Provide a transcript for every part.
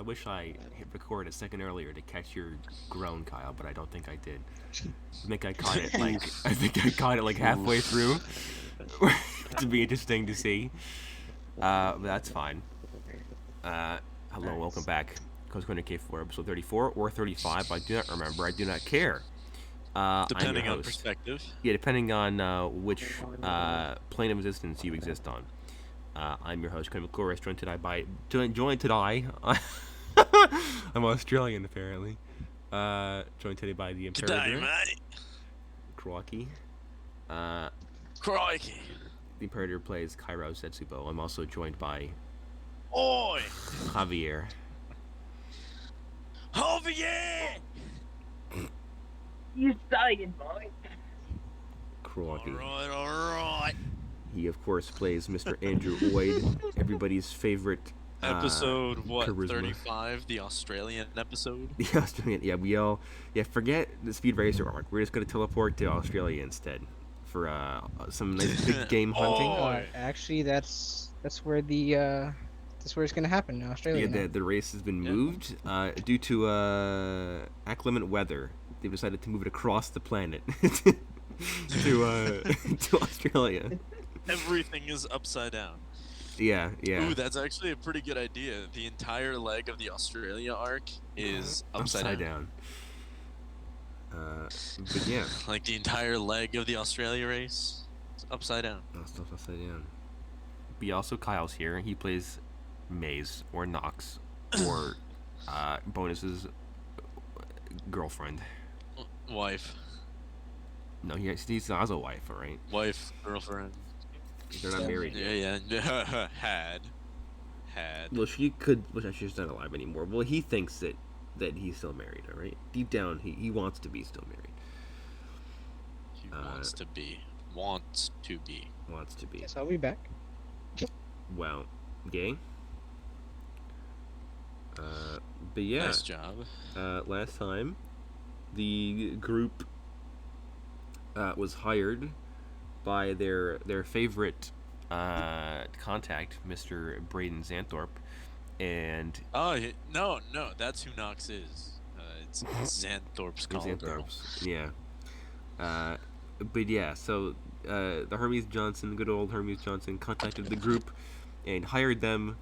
I wish I hit record a second earlier to catch your groan, Kyle, but I don't think I did. I think I caught it like halfway through. To be interesting to see. But that's fine. Hello, welcome back. Coach Korner K4, episode 34 or 35. I do not remember. I do not care. Depending on perspective. Yeah, depending on which plane of existence you exist on. I'm your host, Kevin McClure, joined today. I'm Australian, apparently. Joined today by the Imperator. Today, mate. Crikey. Crikey. The Imperator plays Cairo Setsubo. I'm also joined by... Oi! Javier. Javier! You saying, boy? Crikey. Alright. He, of course, plays Mr. Andrew Oid, everybody's favorite... Episode, charisma. 35? The Australian episode? The Australian, yeah, forget the Speed Racer arc. We're just going to teleport to Australia instead for some nice big game hunting. Actually, that's where that's where it's gonna happen in Australia. Yeah, the race has been moved due to inclement weather. They've decided to move it across the planet to Australia. Everything is upside down. Yeah. Ooh, that's actually a pretty good idea. The entire leg of the Australia arc is upside down. But yeah. Like the entire leg of the Australia race, it's upside down. Stuff upside down. But yeah, also Kyle's here. He plays Maze or Nox or Bonus's girlfriend. Wife. No, he has a wife, all right? Wife, girlfriend. They're not married yet. Yeah. Had. Well, she's not alive anymore. Well, he thinks that he's still married, all right? Deep down, he wants to be still married. He wants to be. Wants to be. Yes, I'll be back. Well, gay. But yeah. Nice job. Last time, the group was hired by their favorite contact, Mr. Braden Zanthorpe, and no, that's who Nox is. It's Xanthorpe's call girl. Yeah. But yeah, so the Hermes Johnson, good old Hermes Johnson, contacted the group and hired them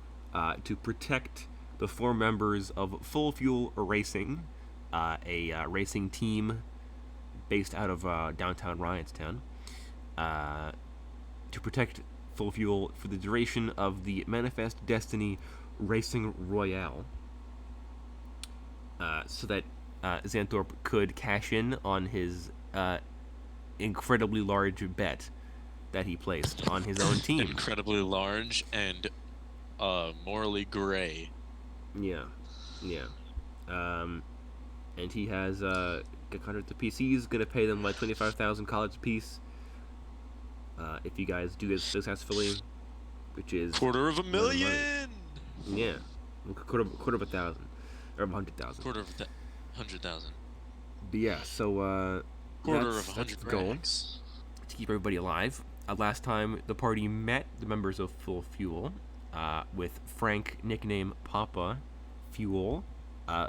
to protect the 4 members of Fyul Racing, a racing team based out of downtown Ryanstown, to protect Fyul for the duration of the Manifest Destiny Racing Royale, so that Xanthorpe could cash in on his incredibly large bet that he placed on his own team. Incredibly large and morally gray. Yeah. And he has a contract to PC. He's gonna pay them like 25,000 college apiece. If you guys do this successfully, which is $250,000. Yeah, quarter of 1,000 or 100,000. $200,000. But yeah, so that's the goal to keep everybody alive. Last time the party met the members of Fyul, with Frank, nicknamed Papa Fyul,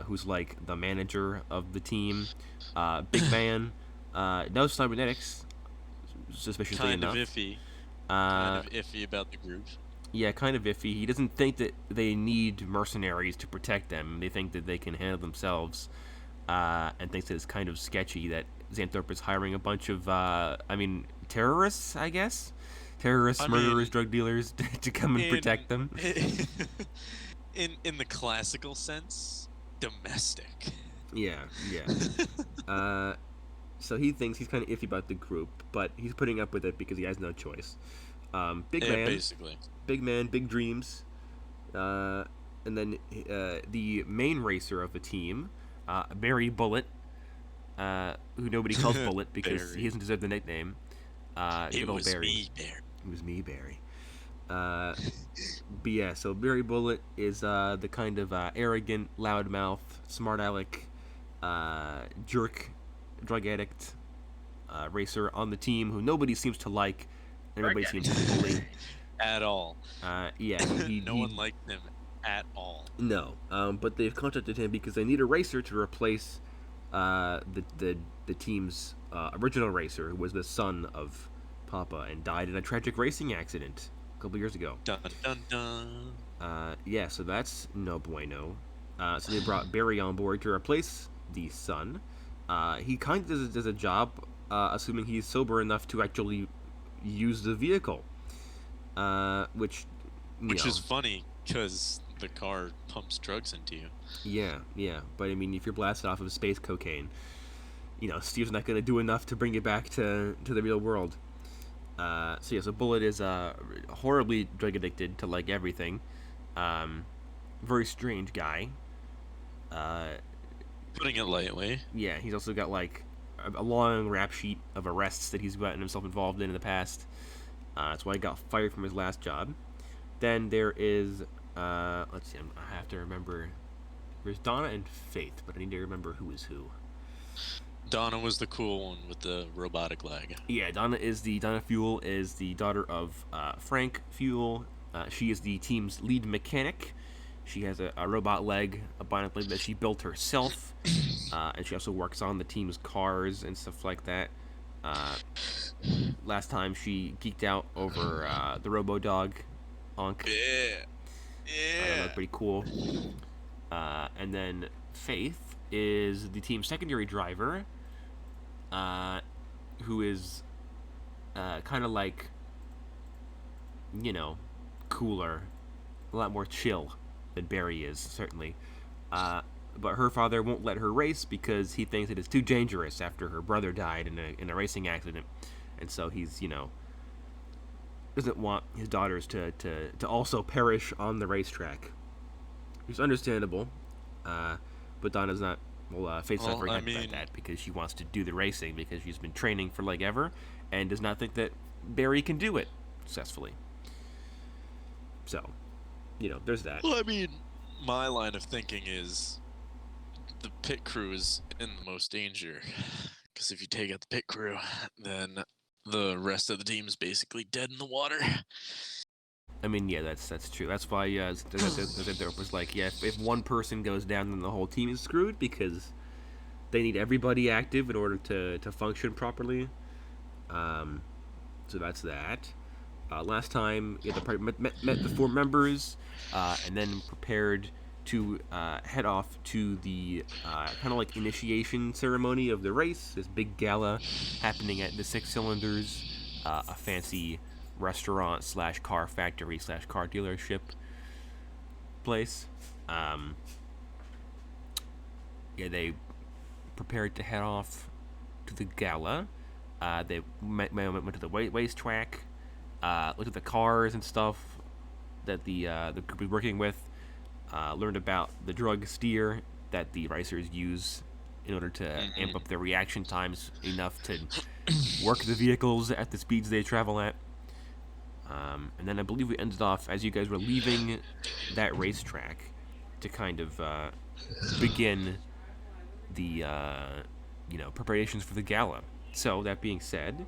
who's like the manager of the team, big man, no cybernetics, suspiciously enough. Kind of iffy about the group. Yeah, kind of iffy. He doesn't think that they need mercenaries to protect them. They think that they can handle themselves, and thinks that it's kind of sketchy that Xanthorpe is hiring a bunch of, terrorists, I guess? Murderers, drug dealers to come and protect them. In the classical sense, domestic. Yeah. So he thinks he's kind of iffy about the group, but he's putting up with it because he has no choice. Basically. Big man, big dreams. And then the main racer of the team, Barry Bullet, who nobody calls Bullet because he doesn't deserve the nickname. It was Barry. It was me, Barry. But yeah, so Barry Bullet is the kind of arrogant, loudmouth, smart aleck, jerk, drug addict racer on the team who nobody seems to like. Everybody seems to bully. At all. Yeah. No one liked him at all. No, but they've contacted him because they need a racer to replace the team's original racer, who was the son of Papa and died in a tragic racing accident a couple years ago. Dun dun dun. Yeah, so that's no bueno. So they brought Barry on board to replace the son. He kind of does a job, assuming he's sober enough to actually use the vehicle, which Which is funny because the car pumps drugs into you. Yeah. But I mean, if you're blasted off of space cocaine, Steve's not going to do enough to bring you back to the real world. So Bullet is horribly drug addicted to like everything. Very strange guy. Putting it lightly. Yeah, he's also got like a long rap sheet of arrests that he's gotten himself involved in the past. That's why he got fired from his last job. Then there is, let's see, I have to remember. There's Donna and Faith, but I need to remember who is who. Donna was the cool one with the robotic leg. Yeah, Donna Fyul is the daughter of Frank Fyul. She is the team's lead mechanic. She has a robot leg, a bionic leg that she built herself, and she also works on the team's cars and stuff like that. Last time she geeked out over the Robo Dog, Onk. Yeah. That's pretty cool. And then Faith is the team's secondary driver, who is kind of like, cooler, a lot more chill than Barry is, certainly. But her father won't let her race because he thinks it is too dangerous after her brother died in a racing accident. And so he's, doesn't want his daughters to also perish on the racetrack. It's understandable. But Donna's not, Faith's not very happy about that because she wants to do the racing because she's been training for like ever and does not think that Barry can do it successfully. So, there's that. Well, I mean, my line of thinking is the pit crew is in the most danger. Because if you take out the pit crew, then the rest of the team is basically dead in the water. I mean, yeah, that's true. That's why there was like, yeah, if one person goes down, then the whole team is screwed because they need everybody active in order to function properly. So that's that. Last time, the party met the 4 members, and then prepared to head off to the kind of like initiation ceremony of the race. This big gala happening at the Six Cylinders, a fancy restaurant / car factory / car dealership place. They prepared to head off to the gala. They went to the racetrack. Looked at the cars and stuff that the group was working with. Learned about the drug steer that the racers use in order to amp up their reaction times enough to work the vehicles at the speeds they travel at. And then I believe we ended off as you guys were leaving that racetrack to kind of begin the preparations for the gala. So that being said,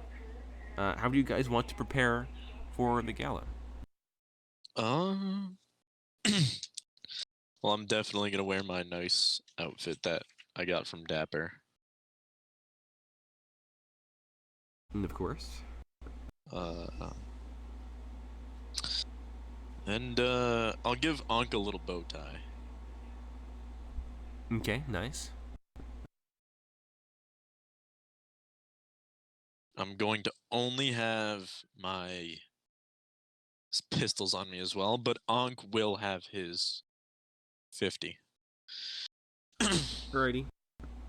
how do you guys want to prepare for the gala? Well, I'm definitely gonna wear my nice outfit that I got from Dapper. And of course. And I'll give Ankh a little bow tie. Okay, nice. I'm going to only have my pistols on me as well, but Ankh will have his 50. Alrighty,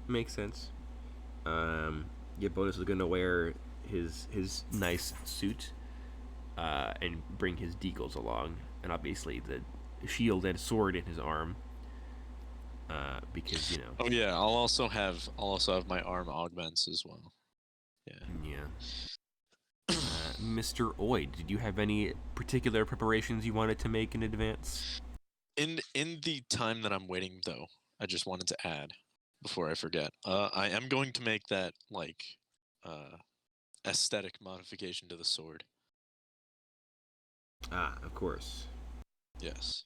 makes sense. Bonus is gonna wear his nice suit, and bring his deagles along, and obviously the shield and sword in his arm. Because Oh yeah, I'll also have my arm augments as well. Yeah. Mr. Oid, did you have any particular preparations you wanted to make in advance? In the time that I'm waiting, though, I just wanted to add before I forget. I am going to make that aesthetic modification to the sword. Of course. Yes.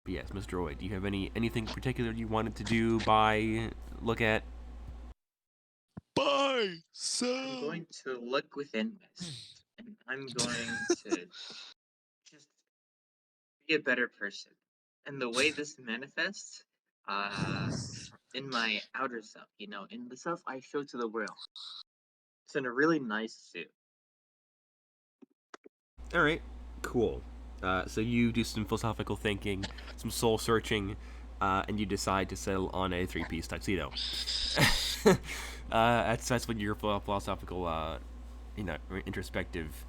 But yes, Mr. Roy, do you have anything particular you wanted to do, buy, look at? Buy, I'm going to look within myself, and I'm going to just be a better person. And the way this manifests, in my outer self, in the self I show to the world. It's in a really nice suit. All right, cool. So you do some philosophical thinking, some soul searching, and you decide to settle on a three-piece tuxedo. That's what your philosophical, introspective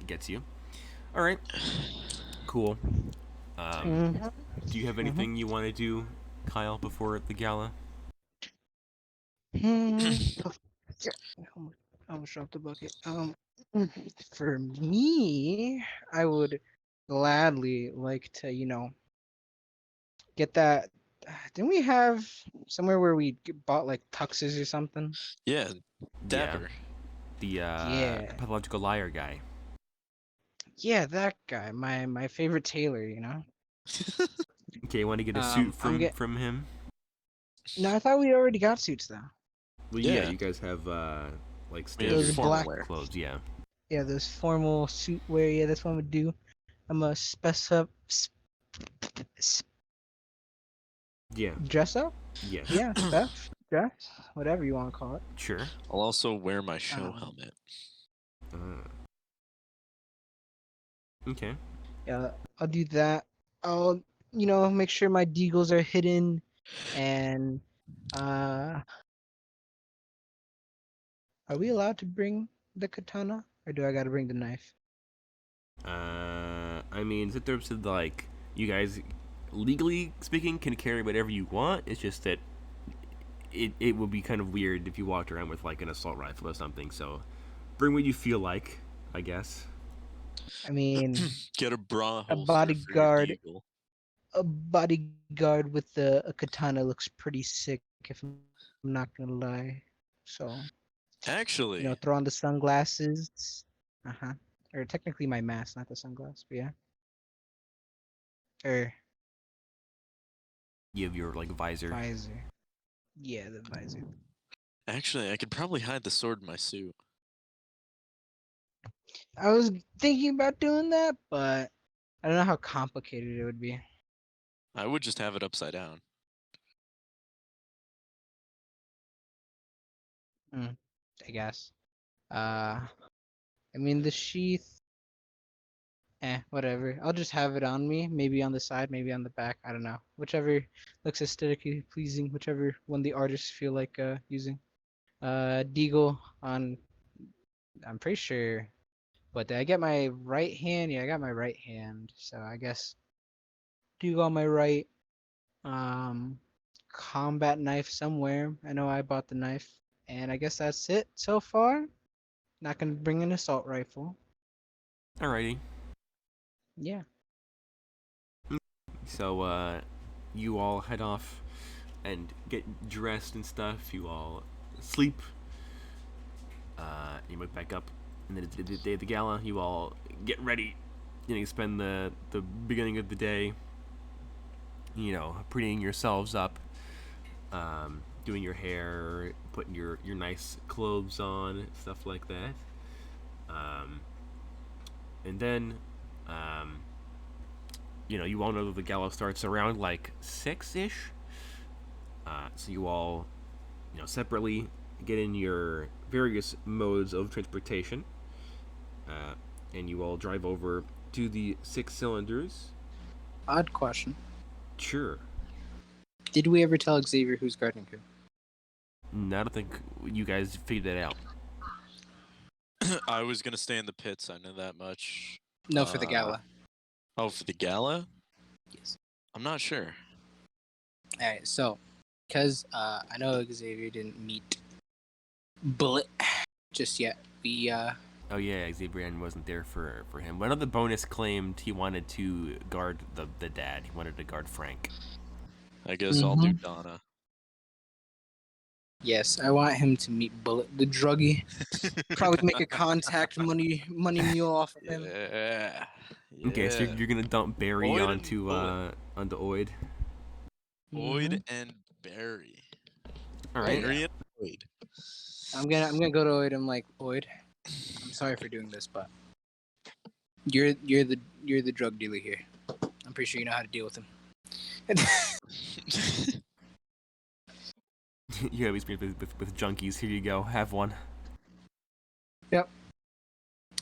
gets you. All right, cool. Do you have anything you want to do, Kyle, before the gala? I almost dropped the bucket. For me, I would gladly like to, get that. Didn't we have somewhere where we bought like tuxes or something? Yeah, Dapper. The Yeah. pathological liar guy. Yeah, that guy, my favorite tailor. Okay, you want to get a suit I'm from him? No, I thought we already got suits though. Well, yeah, Yeah. you guys have like We have standard Those formal black wear. clothes, yeah. Yeah, those formal suit wear. Yeah, that's what I'm gonna do. I'm gonna Yeah. dress up. Yes. Yeah, dress, whatever you want to call it. Sure. I'll also wear my show Um, helmet. Okay. Yeah, I'll do that. I'll, make sure my deagles are hidden, and are we allowed to bring the katana, or do I gotta bring the knife? I mean, in terms of like you guys, legally speaking, can carry whatever you want. It's just that it would be kind of weird if you walked around with like an assault rifle or something. So, bring what you feel like, I guess. I mean, Get a bra a holster for your bodyguard, deagle. a bodyguard with a katana looks pretty sick, if I'm not gonna lie. So, Actually, throw on the sunglasses. Or technically my mask, not the sunglasses, but yeah. Or You have your like visor. visor. Yeah, the visor. I could probably hide the sword in my suit. I was thinking about doing that, but I don't know how complicated it would be. I would just have it upside down. I guess. I mean the sheath. Whatever. I'll just have it on me. Maybe on the side, maybe on the back. I don't know. Whichever looks aesthetically pleasing. Whichever one the artists feel like using. Deagle on. I'm pretty sure. But did I get my right hand? Yeah, I got my right hand. So I guess Deagle on my right. Um, Combat knife somewhere. I know I bought the knife. And I guess that's it so far. Not gonna bring an assault rifle. Alrighty. Yeah. So, you all head off and get dressed and stuff. You all sleep. You wake back up, and then the day of the gala. You all get ready. You spend the beginning of the day, prettying yourselves up, doing your hair, putting your nice clothes on, stuff like that. And then, you all know that the gala starts around like 6-ish. So you all, separately get in your various modes of transportation, and you all drive over to the 6 cylinders. Odd question. Sure. Did we ever tell Xavier who's guarding who? No, I don't think you guys figured that out. I was gonna stay in the pits. I know that much. No, for the gala. Oh, for the gala? Yes. I'm not sure. All right, so because I know Xavier didn't meet Bullet just yet, we Oh yeah, Xavier wasn't there for him. One of the bonus claimed he wanted to guard the dad. He wanted to guard Frank. I guess I'll do Donna. Yes, I want him to meet Bullet, the druggie. Probably make a contact money mule off of him. Yeah. Okay, so you're gonna dump Barry Boyd and onto Bullet. Oid. Oid and Barry. All right. Barry and Oid. I'm gonna go to Oid. I'm like, Oid, I'm sorry for doing this, but you're the drug dealer here. I'm pretty sure you know how to deal with him. You have experience with junkies. Here you go. Have one. Yep.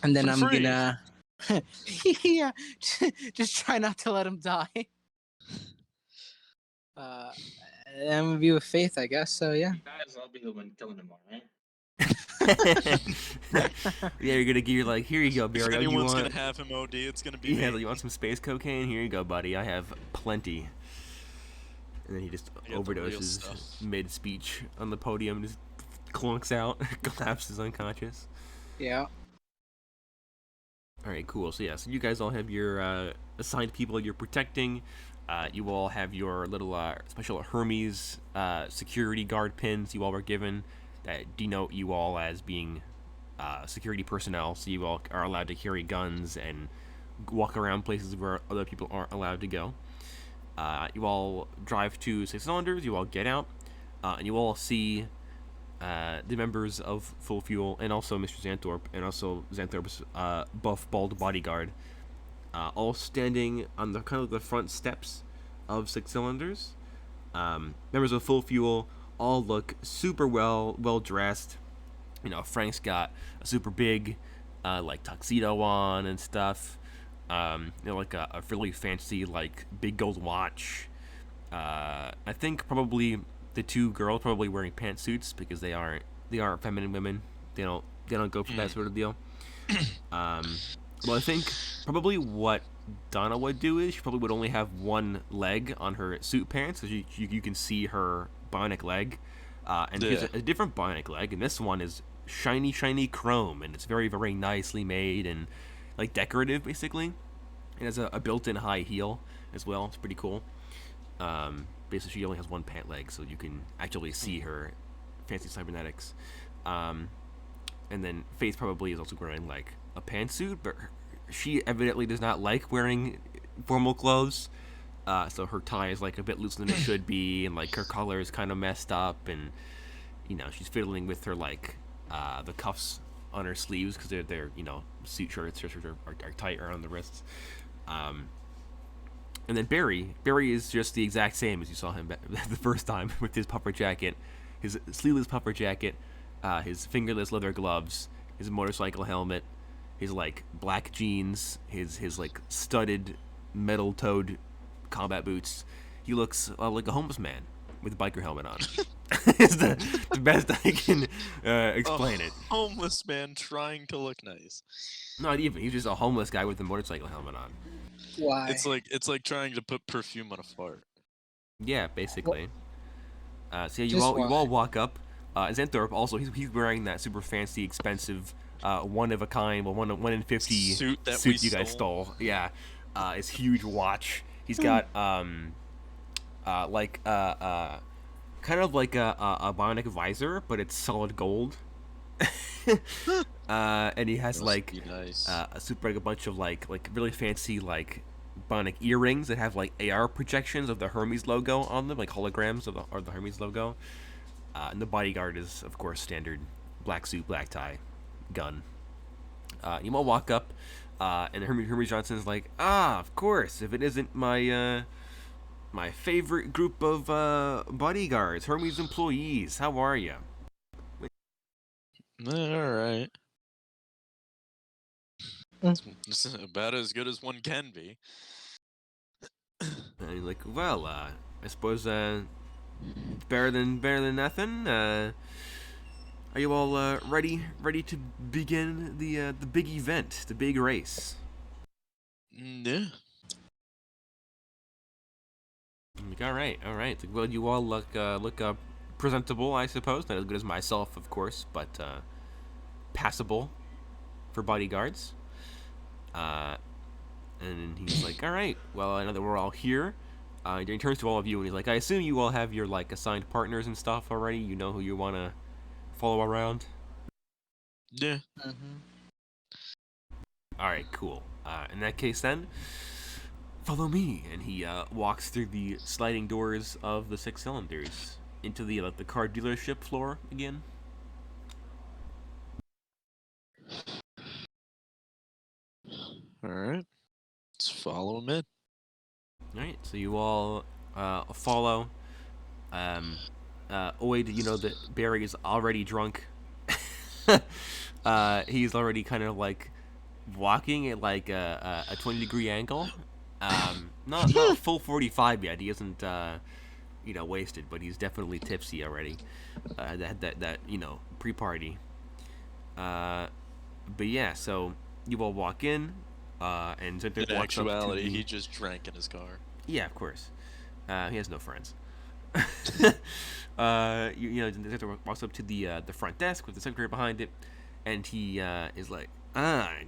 And then For I'm free. gonna yeah, just try not to let him die. I'm gonna be with Faith, I guess. So yeah. Guys, I'll be the one killing him, alright? Yeah, you're gonna give like, here you go, If Barry. You anyone's want? gonna have him OD, it's gonna be Yeah, me. you want some space cocaine? Here you go, buddy. I have plenty. And then he just I got the real overdoses stuff. mid-speech on the podium, just clunks out, collapses unconscious. Yeah. All right, cool. So yeah, so you guys all have your assigned people you're protecting. You all have your little special Hermes security guard pins you all were given that denote you all as being security personnel. So you all are allowed to carry guns and walk around places where other people aren't allowed to go. You all drive to Six Cylinders. You all get out, and you all see the members of Full Fuel and also Mr. Xanthorpe and also Xanthorpe's buff, bald bodyguard, all standing on the kind of the front steps of Six Cylinders. Members of Full Fuel all look super well dressed. You know, Frank's got a super big like tuxedo on and stuff. You know, like a really fancy like big gold watch. I think probably the two girls probably wearing pantsuits because they aren't feminine women. They don't go for that sort of deal. Well, I think probably what Donna would do is she probably would only have one leg on her suit pants, so you can see her bionic leg. And she has a different bionic leg, and this one is shiny chrome, and it's very, very nicely made and like decorative, basically. It has a built-in high heel as well. It's pretty cool. Basically, she only has one pant leg, so you can actually see her fancy cybernetics. And then Faith probably is also wearing like a pantsuit, but she evidently does not like wearing formal clothes. So her tie is like a bit looser than it should be, and like her collar is kind of messed up, and you know she's fiddling with her like the cuffs on her sleeves because they're you know suit shirts are tight around the wrists. And then Barry is just the exact same as you saw him the first time, with his puffer jacket, his sleeveless puffer jacket, his fingerless leather gloves, his motorcycle helmet, his like black jeans, his like studded metal-toed combat boots. He looks like a homeless man with a biker helmet on. Is the best I can explain it. Homeless man trying to look nice. Not even. He's just a homeless guy with a motorcycle helmet on. Why? It's like trying to put perfume on a fart. Yeah, basically. So yeah, you Just all walk up. Xanthorpe also he's wearing that super fancy, expensive, one of a kind, well, one in 50 Suit that you guys stole. Yeah, his huge watch. He's got like kind of like a bionic visor, but it's solid gold. And he has like nice. a bunch of like really fancy like bionic earrings that have like AR projections of the Hermes logo on them, like holograms of the Hermes logo. And the bodyguard is of course standard black suit, black tie, gun. You all walk up, and Hermes Johnson's like, of course, if it isn't my my favorite group of bodyguards, Hermes employees. How are you? All right. It's about as good as one can be. And he's like, well, I suppose better than nothing. Are you all ready to begin the big event, the big race? Yeah. I'm like, all right. Like, well, you all look presentable, I suppose. Not as good as myself, of course, but passable for bodyguards. And he's like, all right, well, I know that we're all here. He turns to all of you and he's like, I assume you all have your like assigned partners and stuff already. You know who you want to follow around. Yeah. All right, cool. In that case, then, follow me. And he walks through the sliding doors of the 6 cylinders into the car dealership floor again. All right. Let's follow him in. All right, so you all follow. Oid, you know that Barry is already drunk. He's already kind of like walking at like a 20-degree angle. Not full 45 yet. He isn't wasted, but he's definitely tipsy already. That pre-party. But yeah, so you all walk in, and Zinter In walks up to actuality, the... he just drank in his car. Yeah, of course. He has no friends. Zinter walks up to the front desk with the secretary behind it, and he is like,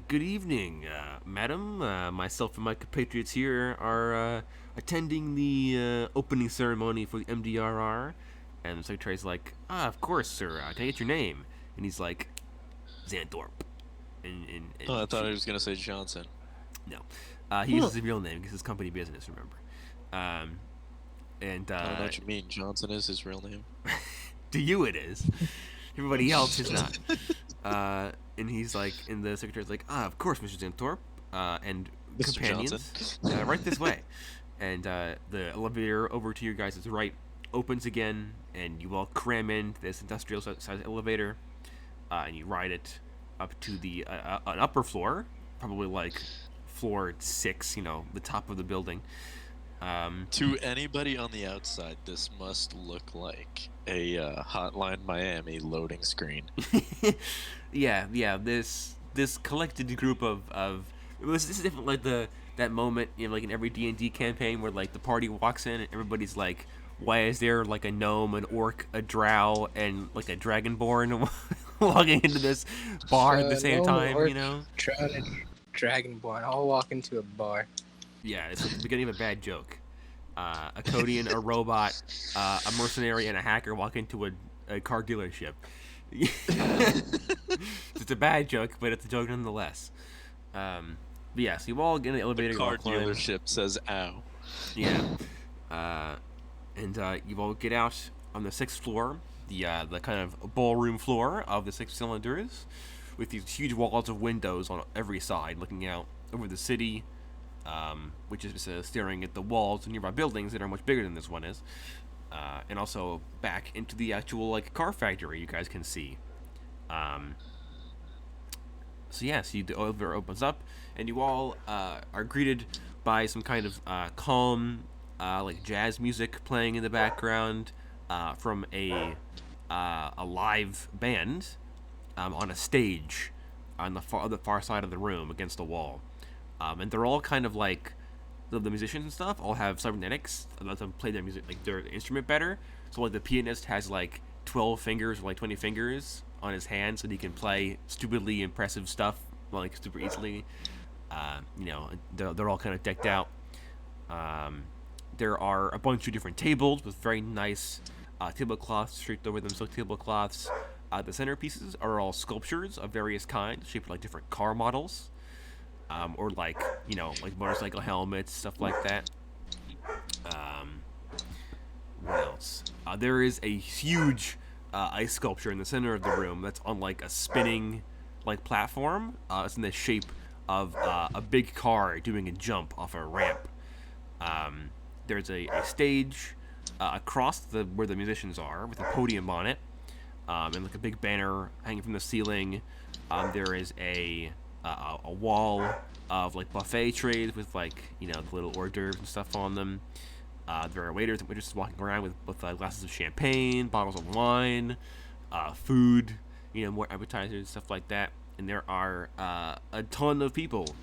good evening, madam. Myself and my compatriots here are attending the opening ceremony for the MDRR. And the secretary's like, of course, sir. Can I get your name? And he's like, Xanthorpe. And Oh, I thought he was going to say Johnson. No. He uses his real name because it's company business, remember. I don't know what you mean. Johnson is his real name. To you it is. Everybody else is not. And he's like, and the secretary's like, of course, Mr. Xanthorpe, and Mr. companions, right this way. And the elevator over to your guys' right opens again, and you all cram into this industrial size elevator, and you ride it up to the an upper floor, probably like floor 6, the top of the building. To anybody on the outside, this must look like a Hotline Miami loading screen. yeah. This collected group of this is different, like that moment, like in every D&D campaign where like the party walks in and everybody's like, why is there like a gnome, an orc, a drow, and like a dragonborn walking into this bar at the same time, orc, drow, and dragonborn all walk into a bar. Yeah, it's like the beginning of a bad joke. A Kodian, a robot, a mercenary, and a hacker walk into a car dealership. It's a bad joke, but it's a joke nonetheless. But yeah, so you all get in the elevator. The car dealership says "ow." Yeah. And you all get out on the 6th floor, the kind of ballroom floor of the 6 cylinders, with these huge walls of windows on every side, looking out over the city, which is staring at the walls of nearby buildings that are much bigger than this one is, and also back into the actual like car factory you guys can see. So the elevator opens up, and you all are greeted by some kind of calm, like jazz music playing in the background from a live band on a stage on the far side of the room against the wall. And they're all kind of like the musicians and stuff all have cybernetics that let them play their music, like their instrument better. So like the pianist has like 12 fingers or like 20 fingers on his hand, so that he can play stupidly impressive stuff like super easily. They're all kind of decked out. There are a bunch of different tables with very nice tablecloths draped over them, silk tablecloths. The centerpieces are all sculptures of various kinds, shaped like different car models. Or like motorcycle helmets, stuff like that. What else? There is a huge ice sculpture in the center of the room that's on like a spinning like platform. It's in the shape of a big car doing a jump off a ramp. There's a stage across where the musicians are with a podium on it, and like a big banner hanging from the ceiling. There is a wall of like buffet trays with like the little hors d'oeuvres and stuff on them. There are waiters and waitresses walking around with glasses of champagne, bottles of wine, food, more appetizers, stuff like that. And there are a ton of people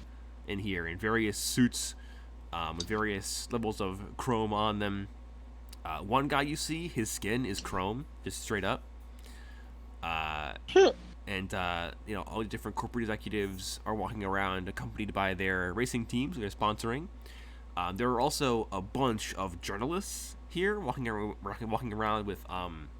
in here in various suits, with various levels of chrome on them. One guy you see, his skin is chrome, just straight up. And all the different corporate executives are walking around, accompanied by their racing teams they're sponsoring. There are also a bunch of journalists here walking around with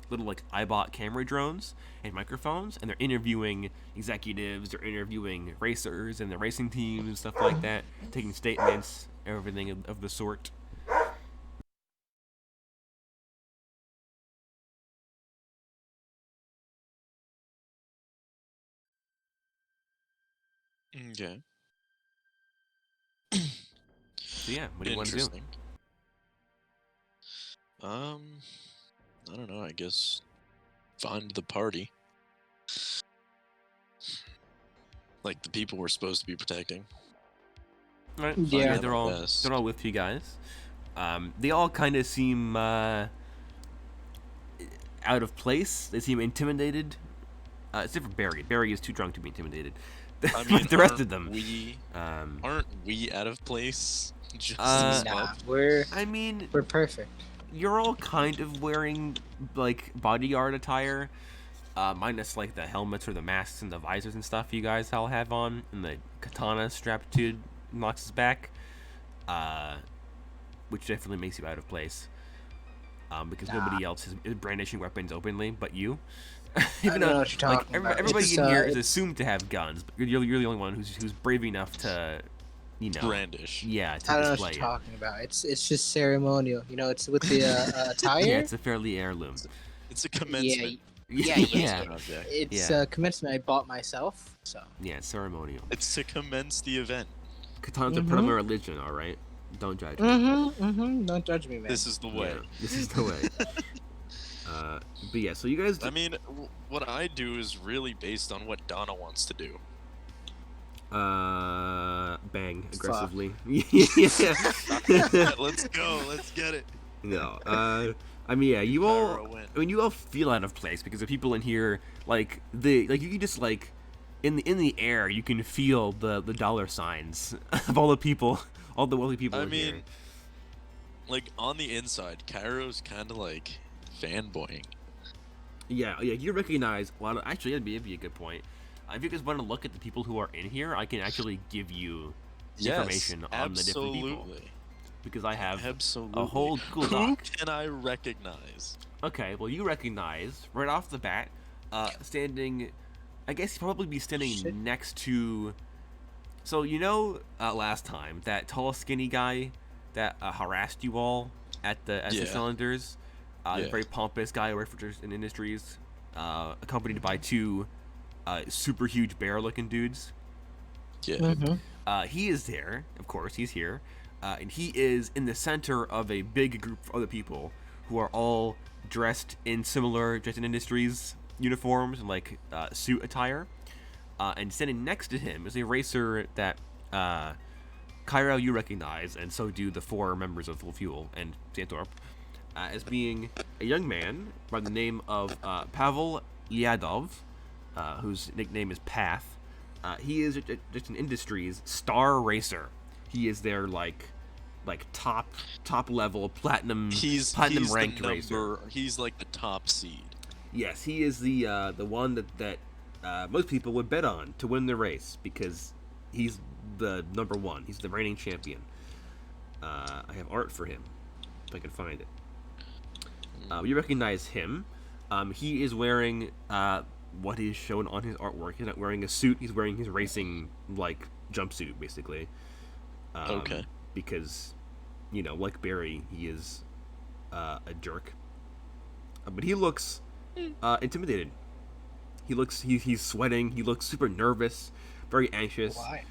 little like iBot camera drones and microphones, and they're interviewing executives, they're interviewing racers and the racing teams and stuff like that, taking statements, everything of the sort. Okay. So yeah, what do you want to do? Interesting. I don't know. I guess find the party. Like the people we're supposed to be protecting. All right, Yeah. they're all with you guys. They all kind of seem out of place. They seem intimidated. Except for Barry. Barry is too drunk to be intimidated. I mean, the rest of them. Aren't we out of place? Just Uh, Nah, we're I mean, perfect. you're all kind of wearing like bodyguard attire, minus like the helmets or the masks and the visors and stuff you guys all have on, and the katana strapped to Nox's back, which definitely makes you out of place. Because nobody else is brandishing weapons openly, but you. Even though what you're talking about. Everybody in here is assumed to have guns, but you're the only one who's brave enough to, brandish. Yeah, to I don't know what display you're talking about. It's just ceremonial. You know, it's with the attire. Yeah, it's a fairly heirloom. It's a commencement. Yeah. It's a commencement I bought myself. So. Yeah, it's ceremonial. It's to commence the event. Katana's a part of my religion, all right. Don't judge me. Don't judge me, man. This is the way. Yeah, this is the way. But yeah, so you guys. I mean, what I do is really based on what Donna wants to do. Bang aggressively. Let's go. Let's get it. No. I mean, yeah, you all feel out of place because the people in here, you can just in the air, you can feel the dollar signs of all the people, all the wealthy people in here. Like on the inside, Cairo's kind of like fanboying. Yeah, you recognize a lot of. Actually, that'd be a good point. If you guys want to look at the people who are in here, I can actually give you information on the different people. Because I have a whole Google Doc. Who can I recognize? Okay, well, you recognize right off the bat, standing. I guess he'd probably be standing next to. So last time that tall, skinny guy that harassed you all at the cylinders, the very pompous guy who worked for Industries, accompanied by two super huge bear-looking dudes. Yeah. He is there, of course. He's here, and he is in the center of a big group of other people who are all dressed in similar Jetson Industries uniforms and suit attire. And standing next to him is a racer that Cairo you recognize, and so do the four members of Full Fuel and Santorp, as being a young man by the name of Pavel Lyadov, whose nickname is Path. He is just an Industries star racer. He is their top level platinum ranked racer. He's like the top seed. Yes, he is the one that most people would bet on to win the race because he's the number one. He's the reigning champion. I have art for him if I can find it. You recognize him. He is wearing what is shown on his artwork. He's not wearing a suit. He's wearing his racing jumpsuit basically. Okay. Because, like Barry, he is a jerk. But he looks intimidated. He's sweating. He looks super nervous, very anxious. Why?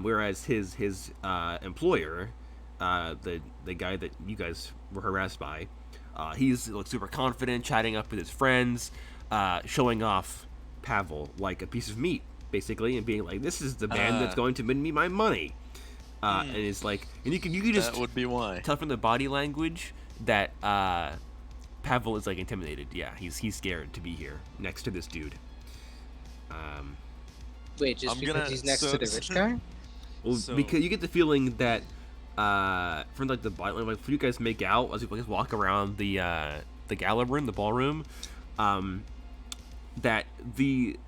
Whereas his employer, the guy that you guys were harassed by, he looks super confident, chatting up with his friends, showing off Pavel like a piece of meat, basically, and being like, "This is the man that's going to win me my money." And it's and you can just that would be why. tell from the body language that Pavel is intimidated. Yeah, he's scared to be here next to this dude. Wait, because he's next to the rich guy? Well, because you get the feeling that from the body language, if you guys make out as you guys walk around the gala room, the ballroom, that the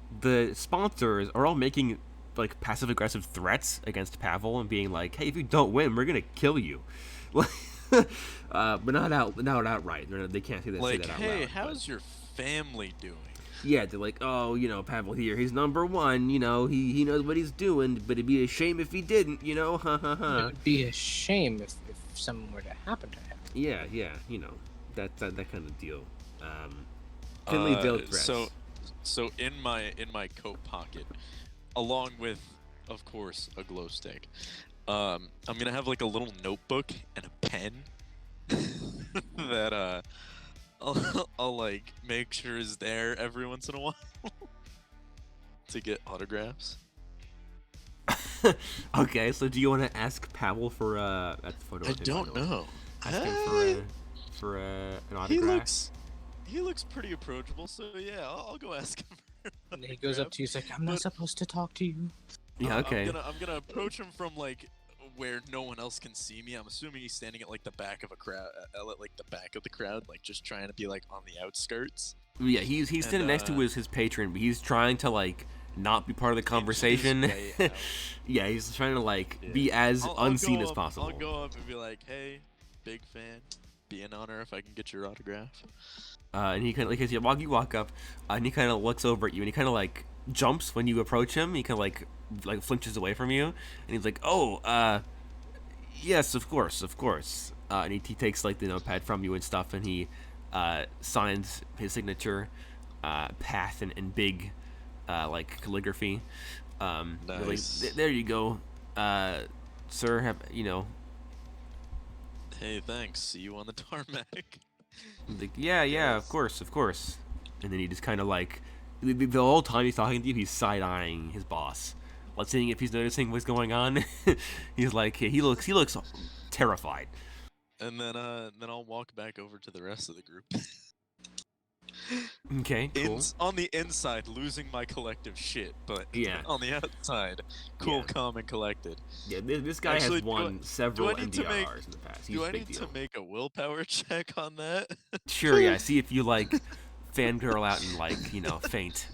sponsors are all making passive aggressive threats against Pavel and being like, "Hey, if you don't win, we're gonna kill you." But not outright. They can't say that. Like, say that out hey, loud, how's your family doing? Yeah, they're like, oh, Pavel here, he's number one, he knows what he's doing, but it'd be a shame if he didn't, ha ha It ha. would be a shame if something were to happen to him. Yeah, that kind of deal. Thinly veiled threats. So in my coat pocket, along with, of course, a glow stick, I'm gonna have like a little notebook and a pen that I'll like make sure is there every once in a while to get autographs. Okay, so do you want to ask Pavel for that's the photo? I don't know. Ask him for an autograph. He looks pretty approachable, so yeah, I'll go ask him. And he goes up to you, he's like, I'm not supposed to talk to you. Yeah, okay. I'm gonna approach him from like where no one else can see me. I'm assuming he's standing at like the back of a crowd, like the back of the crowd, like just trying to be like on the outskirts. Yeah, he's standing next to his patron, but he's trying to like not be part of the conversation. Yeah, he's trying to like be as unseen as possible. I'll go up and be like, "Hey, big fan. Be an honor if I can get your autograph." And he kind of like as you walk up, and he kind of looks over at you, and he kind of like jumps when you approach him. He kind of like flinches away from you, and he's like, "Oh, yes, of course." And he takes like the notepad from you and stuff, and he signs his signature, path and big, like calligraphy. Nice. Like, there you go, sir. Have Hey, thanks. See you on the tarmac. Like, yeah, of course. And then he just kind of like, the whole time he's talking to you, he's side-eyeing his boss. Let's see if he's noticing what's going on. He's like, he looks terrified. And then I'll walk back over to the rest of the group. Okay, cool. On the inside, losing my collective shit, but on the outside, cool, calm, and collected. Yeah, this guy Actually, has won several MDRs in the past. He's do a I big need deal. to make a willpower check on that? Sure, yeah. See if you like fangirl out and like faint.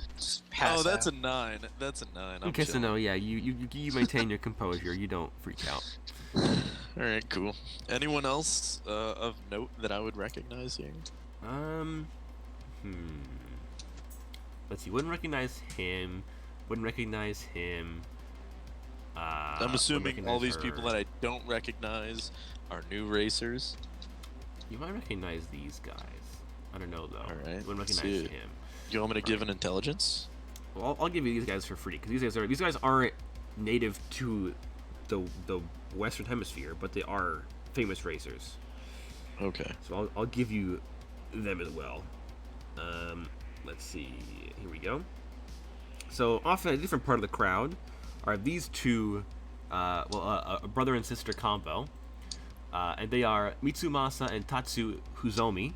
Pass that's out. a 9. That's a 9. I'm Okay, so chilling. no, yeah, you maintain your composure. You don't freak out. All right, cool. Anyone else of note that I would recognize here? Let's see. Wouldn't recognize him. I'm assuming all these people that I don't recognize are new racers. You might recognize these guys. I don't know though. All right. Wouldn't recognize Dude. him. You want me to give an intelligence? Well, I'll give you these guys for free because these guys aren't native to the Western Hemisphere, but they are famous racers. Okay. So I'll give you them as well. Let's see. Here we go. So off in a different part of the crowd are these two, a brother and sister combo, and they are Mitsumasa and Tatsu Huzomi,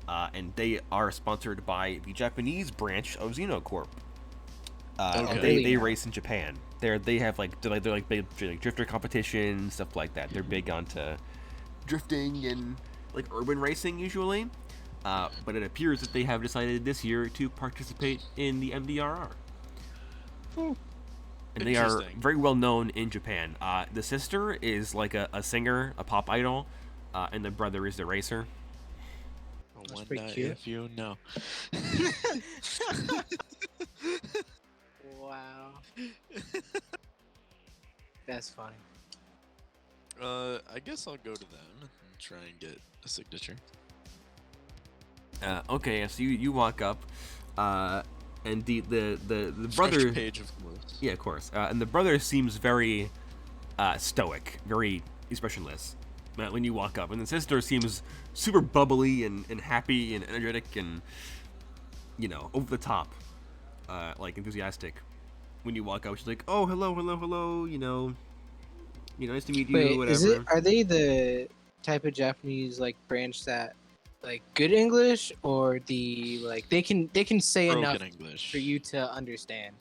and they are sponsored by the Japanese branch of Xenocorp. And they race in Japan. They have like big like drifter competitions, stuff like that. They're big onto drifting and like urban racing usually. But it appears that they have decided this year to participate in the MDRR. And they are very well known in Japan. The sister is like a singer, a pop idol, and the brother is the racer. That's pretty cute. If you know. Wow. That's funny. I guess I'll go to them and try and get a signature. Okay, so you walk up, and the brother. Fresh page of course. Yeah, of course. And the brother seems very stoic, very expressionless when you walk up, and the sister seems super bubbly and happy and energetic and over the top, like enthusiastic. When you walk up, she's like, "Oh, hello, nice to meet you." Wait, whatever. are they the type of Japanese like branch that like good English, or the like they can say Broken enough English. for you to understand?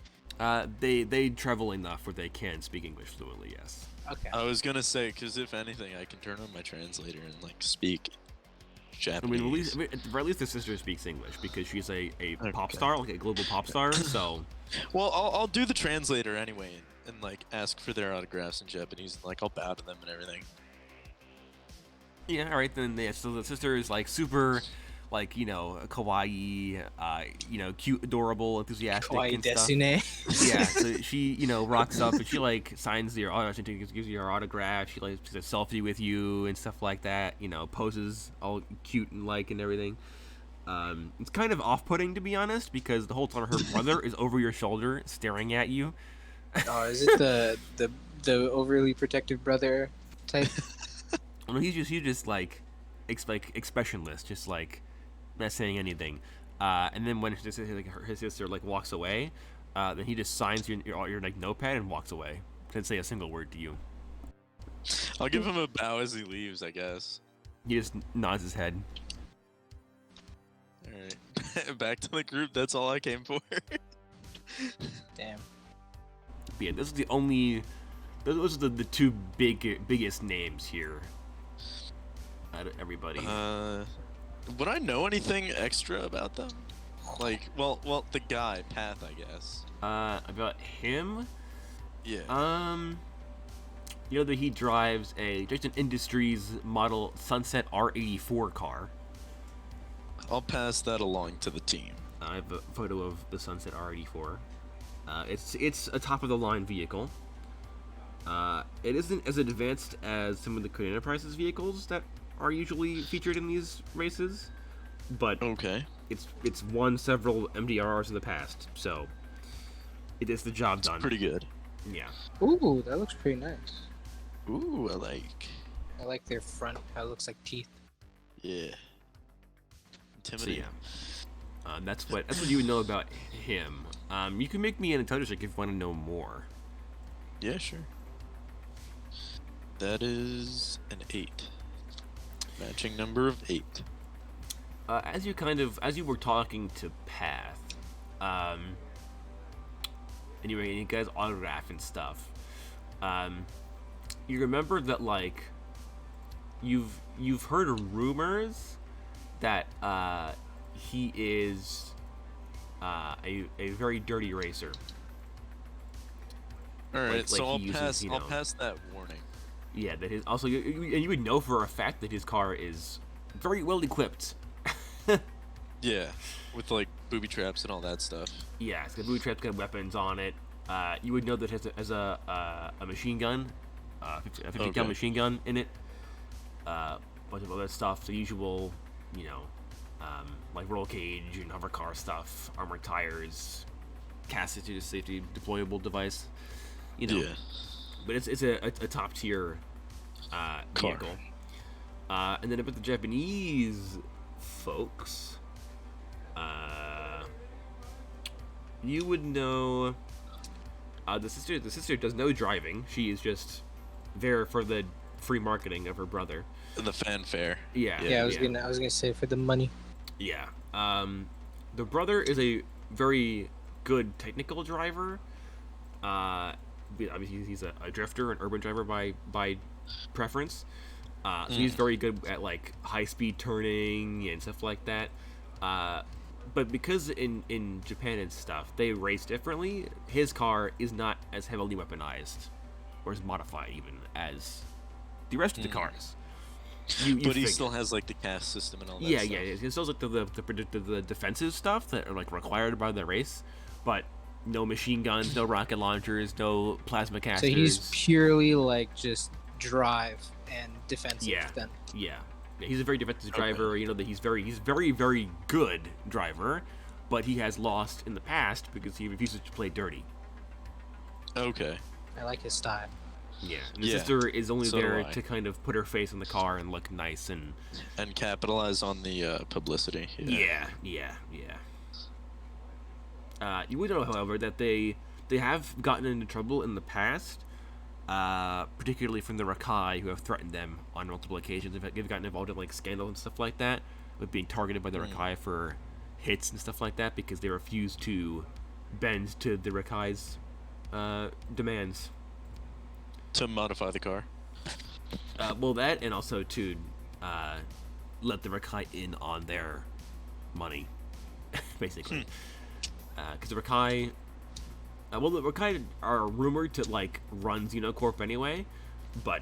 They travel enough where they can speak English fluently. Yes. Okay. I was gonna say, because if anything, I can turn on my translator and like speak Japanese. I mean, at least the sister speaks English because she's a pop star, like a global pop star. So. Well, I'll do the translator anyway, and like ask for their autographs in Japanese, and like I'll bow to them and everything. Yeah, all right then. Yeah, so the sister is like super, like, you know, kawaii, you know, cute, adorable, enthusiastic, Kawaii and stuff. Destiny. Yeah, so she, you know, rocks up and she like signs your autograph, she gives you her autograph, she like takes a selfie with you and stuff like that, you know, poses all cute and like and everything. It's kind of off-putting, to be honest, because the whole time her brother is over your shoulder staring at you. Oh, is it the overly protective brother type? Well, he's just like expressionless, just like not saying anything. And then when his sister like walks away, then he just signs your like notepad and walks away. Doesn't say a single word to you. I'll give him a bow as he leaves, I guess. He just nods his head. All right, back to the group. That's all I came for. Damn. But yeah, this is the only. Those are the two biggest names here. Out of everybody. Would I know anything extra about them? Like, well, the guy, Path, I guess. About him. Yeah. You know that he drives a Jason Industries model Sunset R84 car. I'll pass that along to the team. I have a photo of the Sunset R84. It's a top of the line vehicle. It isn't as advanced as some of the Kode Enterprises vehicles that are usually featured in these races, but Okay. it's won several MDRs in the past, so it is the job done. Pretty good. Yeah. Ooh, that looks pretty nice. Ooh, I like. I like their front. How it looks like teeth. Yeah. So Intimidating. yeah. That's what you would know about him. You can make me an intelligence check if you want to know more. Yeah, sure. That is an 8. Matching number of 8. As you were talking to Path, and you guys autograph and stuff, you remember that like you've heard rumors that he is a very dirty racer. All right, Like so he I'll uses, pass that warning. Yeah, that his also you would know for a fact that his car is very well equipped. Yeah, with like booby traps and all that stuff. Yeah, it's got booby traps, got weapons on it. You would know that it has a machine gun, a 50 cal machine gun in it. Bunch of other stuff, the usual, like roll cage and hover car stuff, armored tires, capacitive safety deployable device. Yeah. But it's a top tier vehicle. And then about the Japanese folks, you would know the sister does no driving. She is just there for the free marketing of her brother. The fanfare. Yeah. Yeah, I was gonna say for the money. Yeah. The brother is a very good technical driver. Obviously he's a drifter, an urban driver by preference. So he's very good at like high speed turning and stuff like that. But because in Japan and stuff they race differently, his car is not as heavily weaponized or as modified even as the rest of the cars. But he still has like the cast system and all that. Yeah, stuff. yeah. It still has like the defensive stuff that are like required by the race, but no machine guns, no rocket launchers, no plasma casters. So he's purely like just drive and defensive. Yeah. Then. Yeah, he's a very defensive driver. You know that he's very good driver, but he has lost in the past because he refuses to play dirty. Okay. I like his style. Yeah, and the sister is only so there do I. to kind of put her face in the car and look nice and capitalize on the publicity. yeah. You would know, however, that they have gotten into trouble in the past, particularly from the Rakai, who have threatened them on multiple occasions. They've gotten involved in like scandals and stuff like that, with being targeted by the Rakai for hits and stuff like that because they refuse to bend to the Rakai's demands. To modify the car. Well, that and also to let the Rakai in on their money, basically. Because the Rakai, the Rakai are rumored to like run Xenocorp anyway, but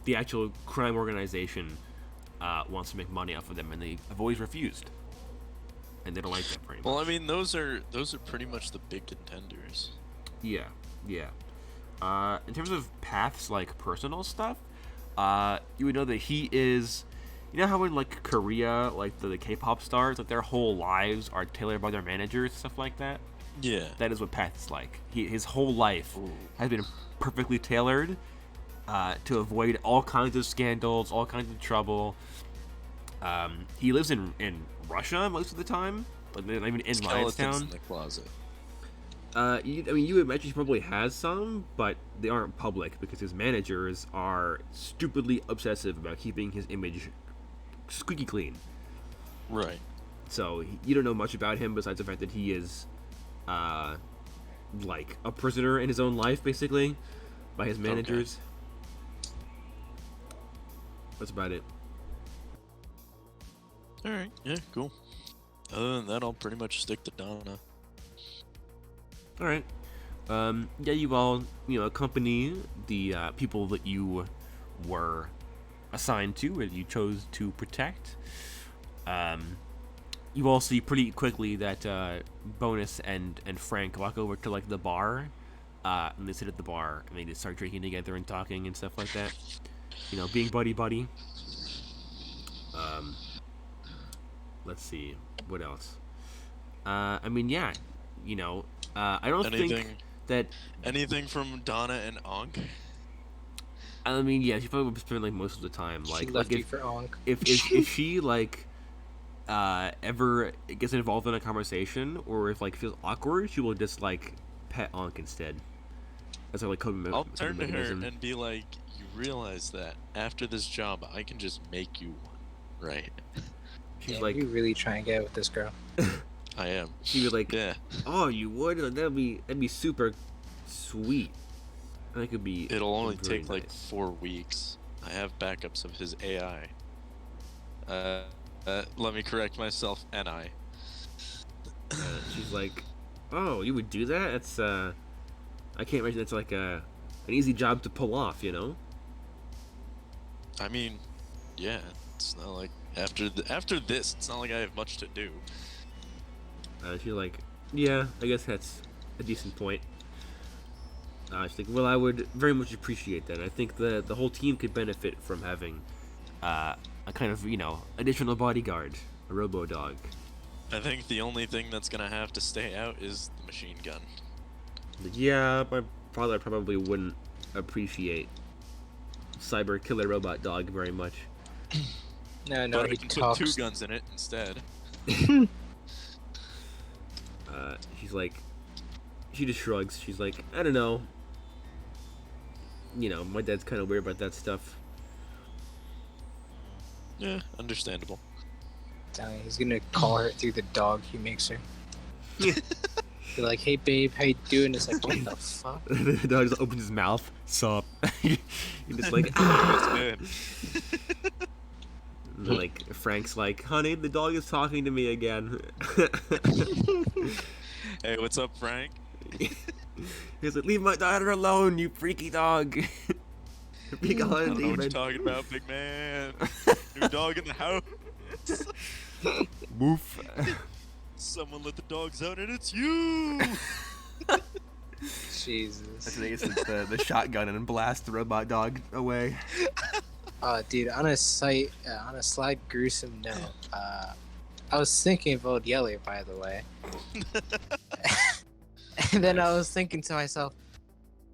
the actual crime organization wants to make money off of them, and they have always refused. And they don't like that very much. Well, I mean, those are pretty much the big contenders. Yeah. In terms of Path's like personal stuff, you would know that he is. You know how in like Korea, like the K-pop stars, like their whole lives are tailored by their managers, stuff like that. Yeah. That is what Path is like. His whole life has been perfectly tailored to avoid all kinds of scandals, all kinds of trouble. He lives in Russia most of the time, like not even in Lionstown. In the closet. You would imagine he probably has some, but they aren't public because his managers are stupidly obsessive about keeping his image squeaky clean. Right. So you don't know much about him besides the fact that he is, like a prisoner in his own life, basically, by his managers. Okay. That's about it. All right. Yeah. Cool. Other than that, I'll pretty much stick to Donna. All right. Yeah, you all, accompany the people that you were assigned to, and you chose to protect. You all see pretty quickly that Bonus and Frank walk over to like the bar, and they sit at the bar and they just start drinking together and talking and stuff like that. Being buddy. Let's see what else. I don't think that anything from Donna and Ankh. Yeah, she probably would spend like most of the time. She left you for Ankh. If she like ever gets involved in a conversation or if like feels awkward, she will just like pet Ankh instead. That's her like coping I'll turn to her mechanism. and be like, "You realize that after this job, I can just make you one, right?" She's like, "You really try and get with this girl?" I am. She was like, "Yeah." Oh, you would? That'd be super sweet. That could be. It'll only take nice. like 4 weeks. I have backups of his AI. Let me correct myself. NI. She's like, oh, you would do that? That's I can't imagine that's like an easy job to pull off, I mean, yeah. It's not like after this, it's not like I have much to do. She's like, yeah, I guess that's a decent point. She's like, well, I would very much appreciate that. I think the whole team could benefit from having a kind of, additional bodyguard, a robo-dog. I think the only thing that's gonna have to stay out is the machine gun. Yeah, my father probably wouldn't appreciate cyber killer robot dog very much. No, But he I can talks. put 2 guns in it instead. She's like, she just shrugs. She's like, I don't know. My dad's kind of weird about that stuff. Yeah, understandable. He's gonna call her through the dog he makes her. Be like, hey babe, how you doing? It's like, what the fuck? The dog just opens his mouth. Sup? You're just like, ah! That's good. Like Frank's like, honey, the dog is talking to me again. Hey, what's up, Frank? He's like, leave my daughter alone, you freaky dog. Be I gone, don't know what you're demon. talking about, big man. New dog in the house. Woof. Someone let the dogs out, and it's you. Jesus. I think it's the shotgun and blast the robot dog away. Dude, on a slight gruesome note, I was thinking about Yeller, by the way. And then I was thinking to myself,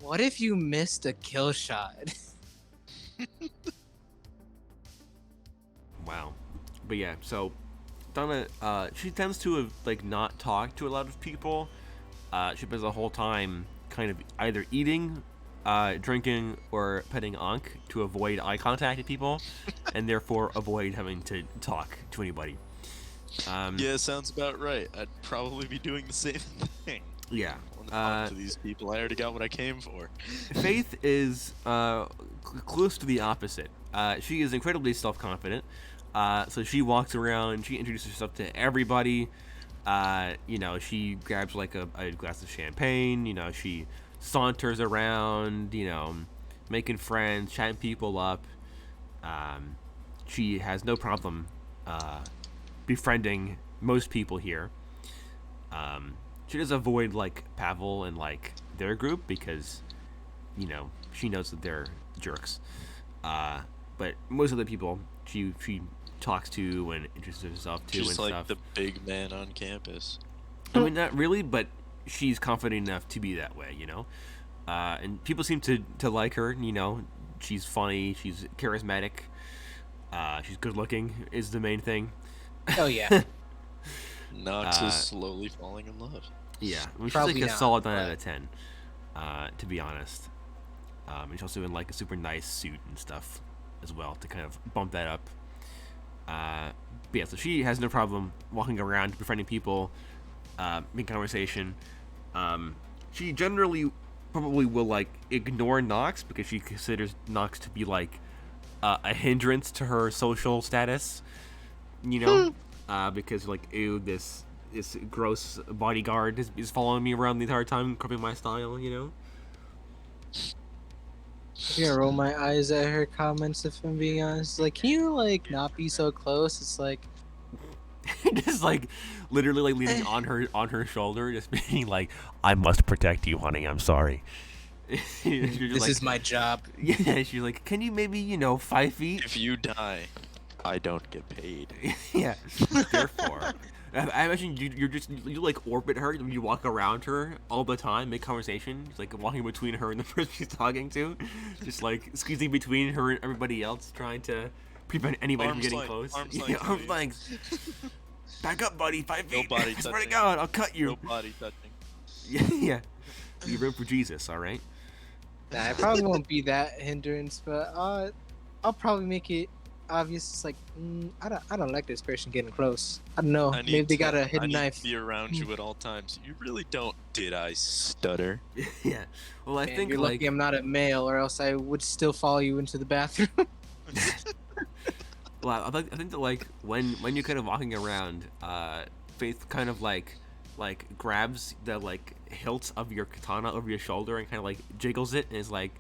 what if you missed a kill shot? Wow. But yeah, so Donna, she tends to have like not talked to a lot of people. She spends the whole time kind of either eating, drinking, or petting Ankh to avoid eye contact with people, and therefore avoid having to talk to anybody. Yeah, sounds about right. I'd probably be doing the same thing. Yeah. I want to talk to these people. I already got what I came for. Faith is close to the opposite. She is incredibly self-confident. So she walks around, she introduces herself to everybody. She grabs like a glass of champagne. She saunters around, making friends, chatting people up. she has no problem befriending most people here. She does avoid like Pavel and like their group because she knows that they're jerks. But most of the people she talks to and introduces herself to She's and like stuff. the big man on campus. I mean, not really, but she's confident enough to be that way, and people seem to like her. She's funny, she's charismatic, she's good looking is the main thing. Oh yeah. Nox is slowly falling in love. Yeah, I mean, she's Probably like a not, solid 9 but- out of 10, to be honest. And she's also in like a super nice suit and stuff as well to kind of bump that up. But yeah, so she has no problem walking around, befriending people, making conversation. She generally probably will like ignore Nox because she considers Nox to be like a hindrance to her social status. Because like, ew, this gross bodyguard is following me around the entire time, copying my style. I'm gonna roll my eyes at her comments if I'm being honest. Like, can you like not be so close? It's like, Just like literally like leaning on her shoulder, just being like, "I must protect you, honey. I'm sorry." this is my job. Yeah, she's like, "Can you maybe 5 feet?" If you die, I don't get paid. Yeah. Therefore, I imagine you like orbit her. You walk around her all the time, make conversation. Just like walking between her and the person she's talking to, just like squeezing between her and everybody else, trying to prevent anybody from getting close. Arms Yeah, length, arms please. length. Back up, buddy. 5 feet. No body I swear to touching. God, I'll cut you. No body touching. Yeah. Leave room for Jesus. All right. Nah, I probably won't be that hindrance, but I'll probably make it obvious. It's like, I don't like this person getting close. I don't know. Maybe they got a hidden knife. To be around you at all times. You really don't. Did I stutter? Yeah. Well, I Man, think you're like lucky I'm not a male, or else I would still follow you into the bathroom. well, I think that like when you're kind of walking around, Faith kind of like grabs the like hilt of your katana over your shoulder and kind of like jiggles it and is like,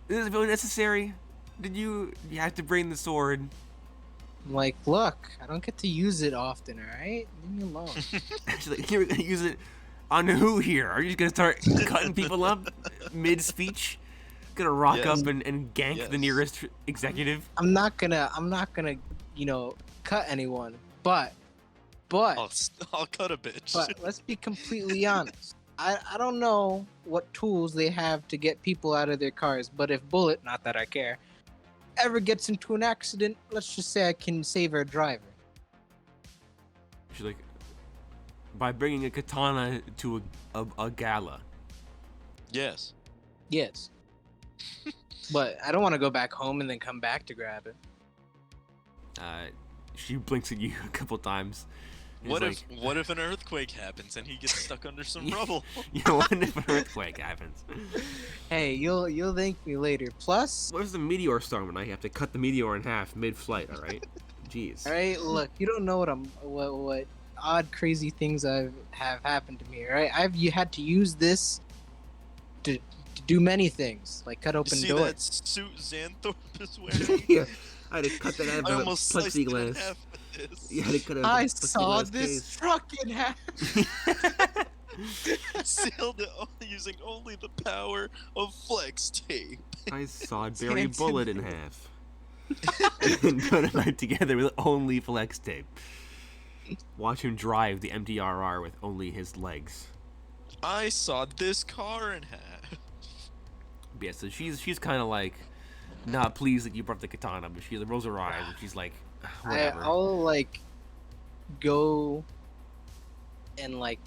"Is this really necessary? Did you have to bring the sword?" I'm like, look, I don't get to use it often, alright? Leave me alone. She's like, "You're gonna use it on who here? Are you just gonna start cutting people up mid speech? Gonna rock Yes. up and gank the Yes. nearest executive?" I'm not gonna, cut anyone, but I'll cut a bitch. But let's be completely honest. I don't know what tools they have to get people out of their cars, but if Bullet, not that I care, ever gets into an accident, let's just say I can save our driver. She's like, by bringing a katana to a gala. Yes. Yes. But I don't want to go back home and then come back to grab it. She blinks at you a couple times. She's What like, what if an earthquake happens and he gets stuck under some rubble? What if an earthquake happens? Hey, you'll thank me later. Plus, What if the meteor storm and I have to cut the meteor in half mid-flight? All right, jeez. all right, look, you don't know what odd, crazy things have happened to me. All right, you had to use this to do many things, like cut You open see doors. that suit Xanthorpe is wearing? Yeah, I had to cut that out I of a almost sliced it in plexiglass. half with this. Yeah, I had to cut it out I of a saw plexiglass this case. truck in half. Sealed it using only the power of flex tape. I sawed It's Barry handsome. Bullet in half. And put it back together with only flex tape. Watch him drive the MDRR with only his legs. I sawed this car in half. But yeah, so she's kind of like not pleased that you brought the katana, but she rolls her eyes and she's like, whatever. I'll like go and like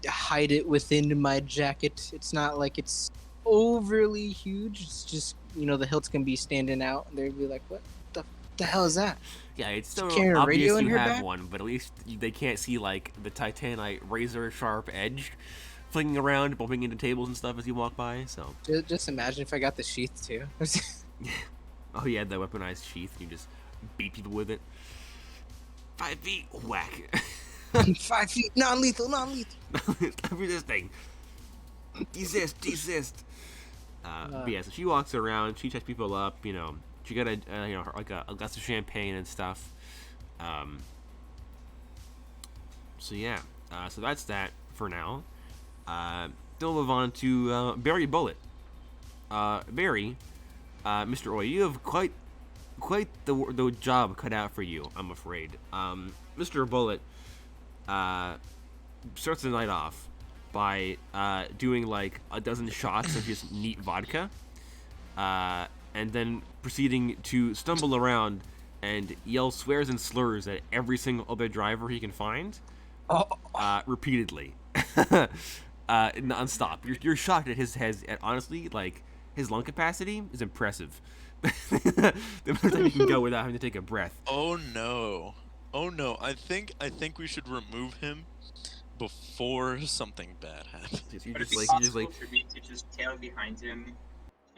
hide it within my jacket. It's not like it's overly huge. It's just the hilt's gonna be standing out, and they'd be like, "What the hell is that?" Yeah, it's still carrying a obvious radio in you her have back? one, but at least they can't see like the titanite razor sharp edge flinging around, bumping into tables and stuff as you walk by. So, Just imagine if I got the sheath too. oh yeah, the weaponized sheath. You just beat people with it. 5 feet, whack. 5 feet, non-lethal. Stop resisting. Desist. But yeah, so she walks around, she checks people up, She got a like a glass of champagne and stuff. So yeah, so that's that for now. Then we'll move on to Barry Bullet. Barry, Mr. Oi, you have quite the job cut out for you, I'm afraid. Mr. Bullet starts the night off by doing like a dozen shots of just neat vodka, and then proceeding to stumble around and yell swears and slurs at every single other driver he can find, repeatedly, nonstop. You're shocked at his honestly, like, his lung capacity is impressive. The amount of time you can go without having to take a breath. Oh no. I think we should remove him before something bad happens. You're Would it just be like, possible for me to just tail behind him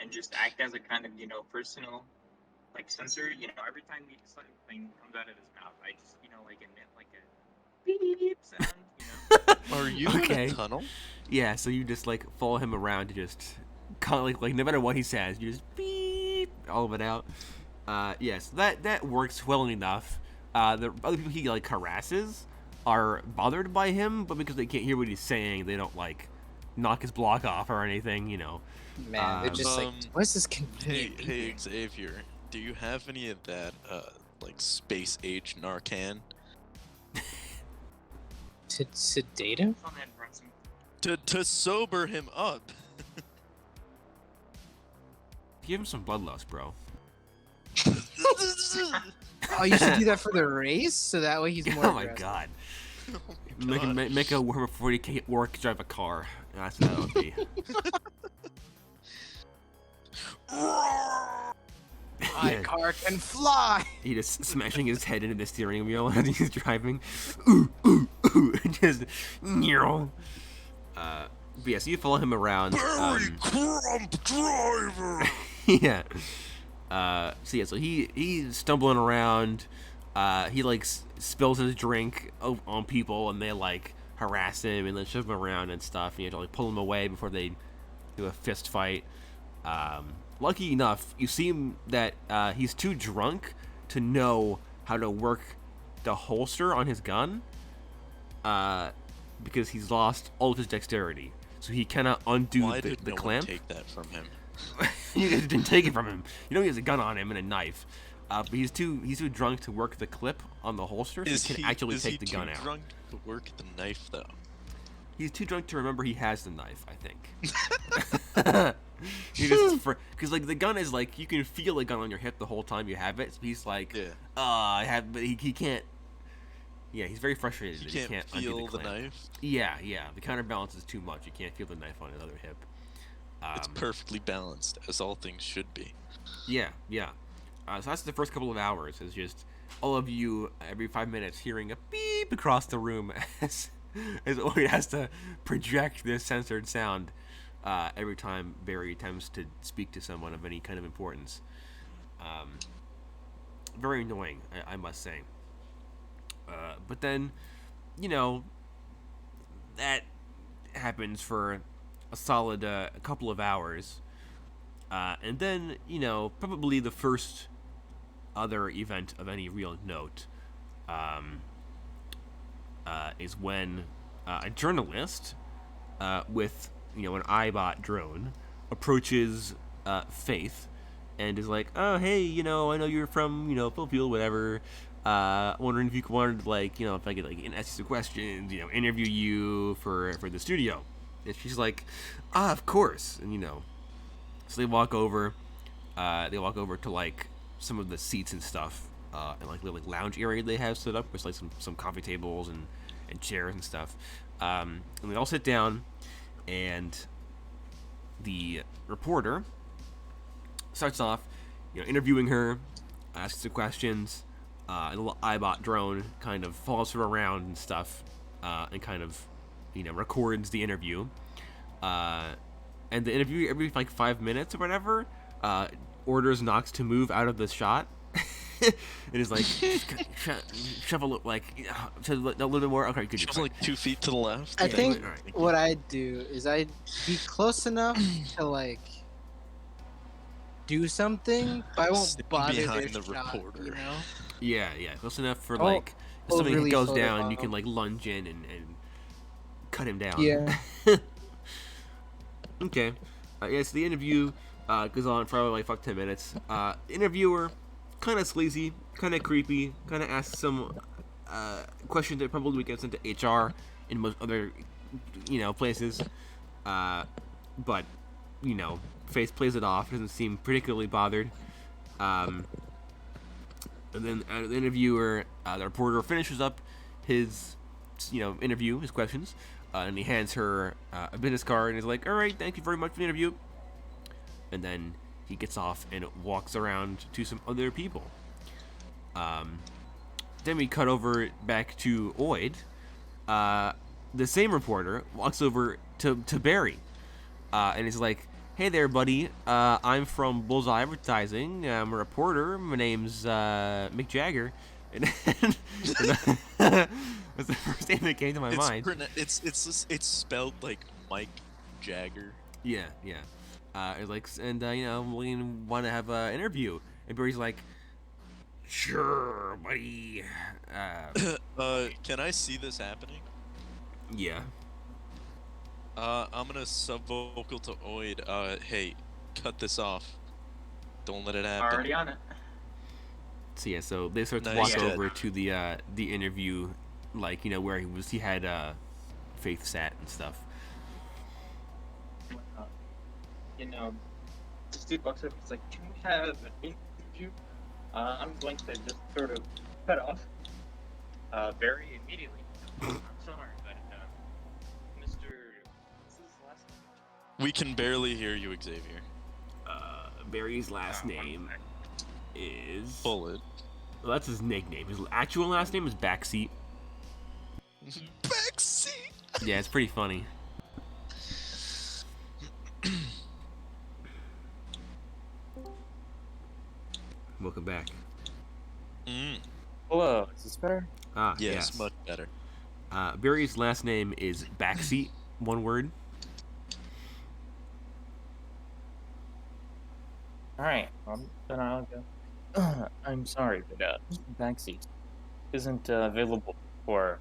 and just act as a kind of, personal, like, sensor? Every time something comes out of his mouth, I just, like, emit, like, a beep sound, Are you Okay. in a tunnel? yeah. So you just like follow him around to just kind of like no matter what he says, you just beep all of it out. Yes, that works well enough. The other people he like harasses are bothered by him, but because they can't hear what he's saying, they don't like knock his block off or anything. Man, they're just like, what is this convenient? Hey Xavier, do you have any of that like space age Narcan To sedate him? on that Brunson. to sober him up? Give him some bloodlust, bro. Oh, you should do that for the race, so that way he's more. Oh my aggressive. god. Oh my God. Make a worm before he can't drive a car. That's what that would be. My car can fly. He just smashing his head into the steering wheel as he's driving. Ooh, ooh, ooh. Just, but yeah, so you follow him around. Crump driver. Yeah. So he's stumbling around. He like spills his drink on people, and they like harass him and then shove him around and stuff. And you have to like pull him away before they do a fist fight. Lucky enough, you see him that he's too drunk to know how to work the holster on his gun, because he's lost all of his dexterity. So he cannot undo Why the did no clamp. one take that from him? You guys didn't take it from him. You know he has a gun on him and a knife, but he's too drunk to work the clip on the holster, so he can actually take the gun out. Is he too drunk to work the knife though? He's too drunk to remember he has the knife, I think. He just because like the gun is like you can feel the gun on your hip the whole time you have it. So he's like, Yeah. I have, but he can't. Yeah, he's very frustrated. You that he can't undo feel the clamp. knife. Yeah. The counterbalance is too much. You can't feel the knife on his other hip. It's perfectly balanced, as all things should be. Yeah. So that's the first couple of hours. Is just all of you every 5 minutes hearing a beep across the room as Ori has to project this censored sound every time Barry attempts to speak to someone of any kind of importance. Very annoying, I must say. But then, that happens for a solid couple of hours. And then, probably the first other event of any real note is when a journalist with, an iBot drone approaches Faith and is like, oh, hey, I know you're from, Fyul, whatever. Wondering if you wanted, like, if I could, like, ask you some questions, interview you for the studio. And she's like, of course. And, so they walk over to, like, some of the seats and stuff, and, like, little, like, lounge area they have set up with, like, some coffee tables and chairs and stuff. And they all sit down, and the reporter starts off, interviewing her, asks her questions. A little iBot drone kind of follows her around and stuff, and kind of, records the interview. And the interview, every like 5 minutes or whatever, orders Nox to move out of the shot. And is like, shuffle it, like, to a little bit more. Okay, good. Just like 2 feet to the left. I Yeah, think alright. what I'd do is I'd be close enough to like do something, but I won't Sitting bother behind their the shot, reporter. you know? Yeah, close enough for Oh, like if something overly goes photo down, you bomb. can like lunge in and cut him down. Yeah. Okay. Yeah, so the interview goes on for like 10 minutes. Interviewer, kind of sleazy, kind of creepy, kind of asks some questions that probably gets into HR in most other, places. But, Face plays it off, doesn't seem particularly bothered. And then the interviewer, the reporter, finishes up his, interview, his questions, and he hands her a business card and is like, "All right, thank you very much for the interview." And then he gets off and walks around to some other people. Then we cut over back to Oid. The same reporter walks over to Barry, and he's like, "Hey there, buddy. I'm from Bullseye Advertising. I'm a reporter. My name's Mick Jagger." And that's the first name that came to my mind. It's spelled like Mike Jagger. Yeah. It's like, and we want to have an interview. And Barry's like, "Sure, buddy." Can I see this happening? Yeah. I'm gonna sub-vocal to Oid. Hey, cut this off. Don't let it happen. Already on it. So yeah, so they start to Nice. walk Yeah. over to the interview, like where he had Faith sat and stuff. This dude walks up. He's like, "Can we have an interview?" I'm going to just sort of cut off Barry immediately. I'm sorry, but Mr. What's his last name? We can barely hear you, Xavier. Barry's last name is Bullet. Well, that's his nickname. His actual last name is Backseat. Backseat. Yeah, it's pretty funny. Welcome back. Hello, is this better? Yes, much better. Barry's last name is Backseat, one word. Alright, then I'll go. I'm sorry, but Backseat isn't available for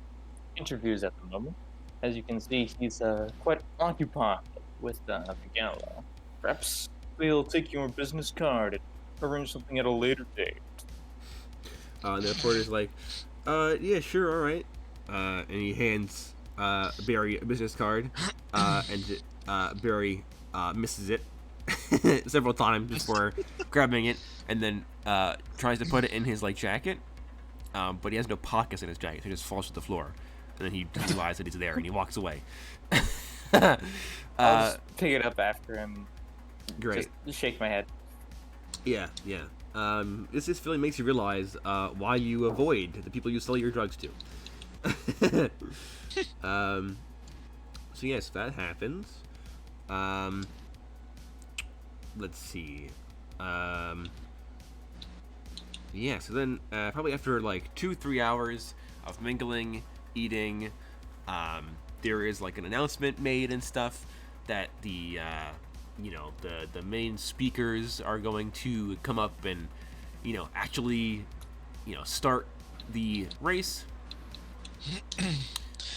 interviews at the moment. As you can see, he's quite occupied with the gala. Perhaps we'll take your business card and arrange something at a later date. And the reporter's like, yeah, sure, all right. And he hands Barry a business card, and Barry misses it several times before grabbing it, and then tries to put it in his jacket, but he has no pockets in his jacket, so he just falls to the floor, and then he realizes that he's there, and he walks away. I'll just pick it up after him. Great. Just shake my head. Yeah. This feeling makes you realize why you avoid the people you sell your drugs to. So yes, that happens. Let's see. Yeah, so then probably after 2-3 hours of mingling, eating, there is an announcement made and stuff that the main speakers are going to come up and actually start the race.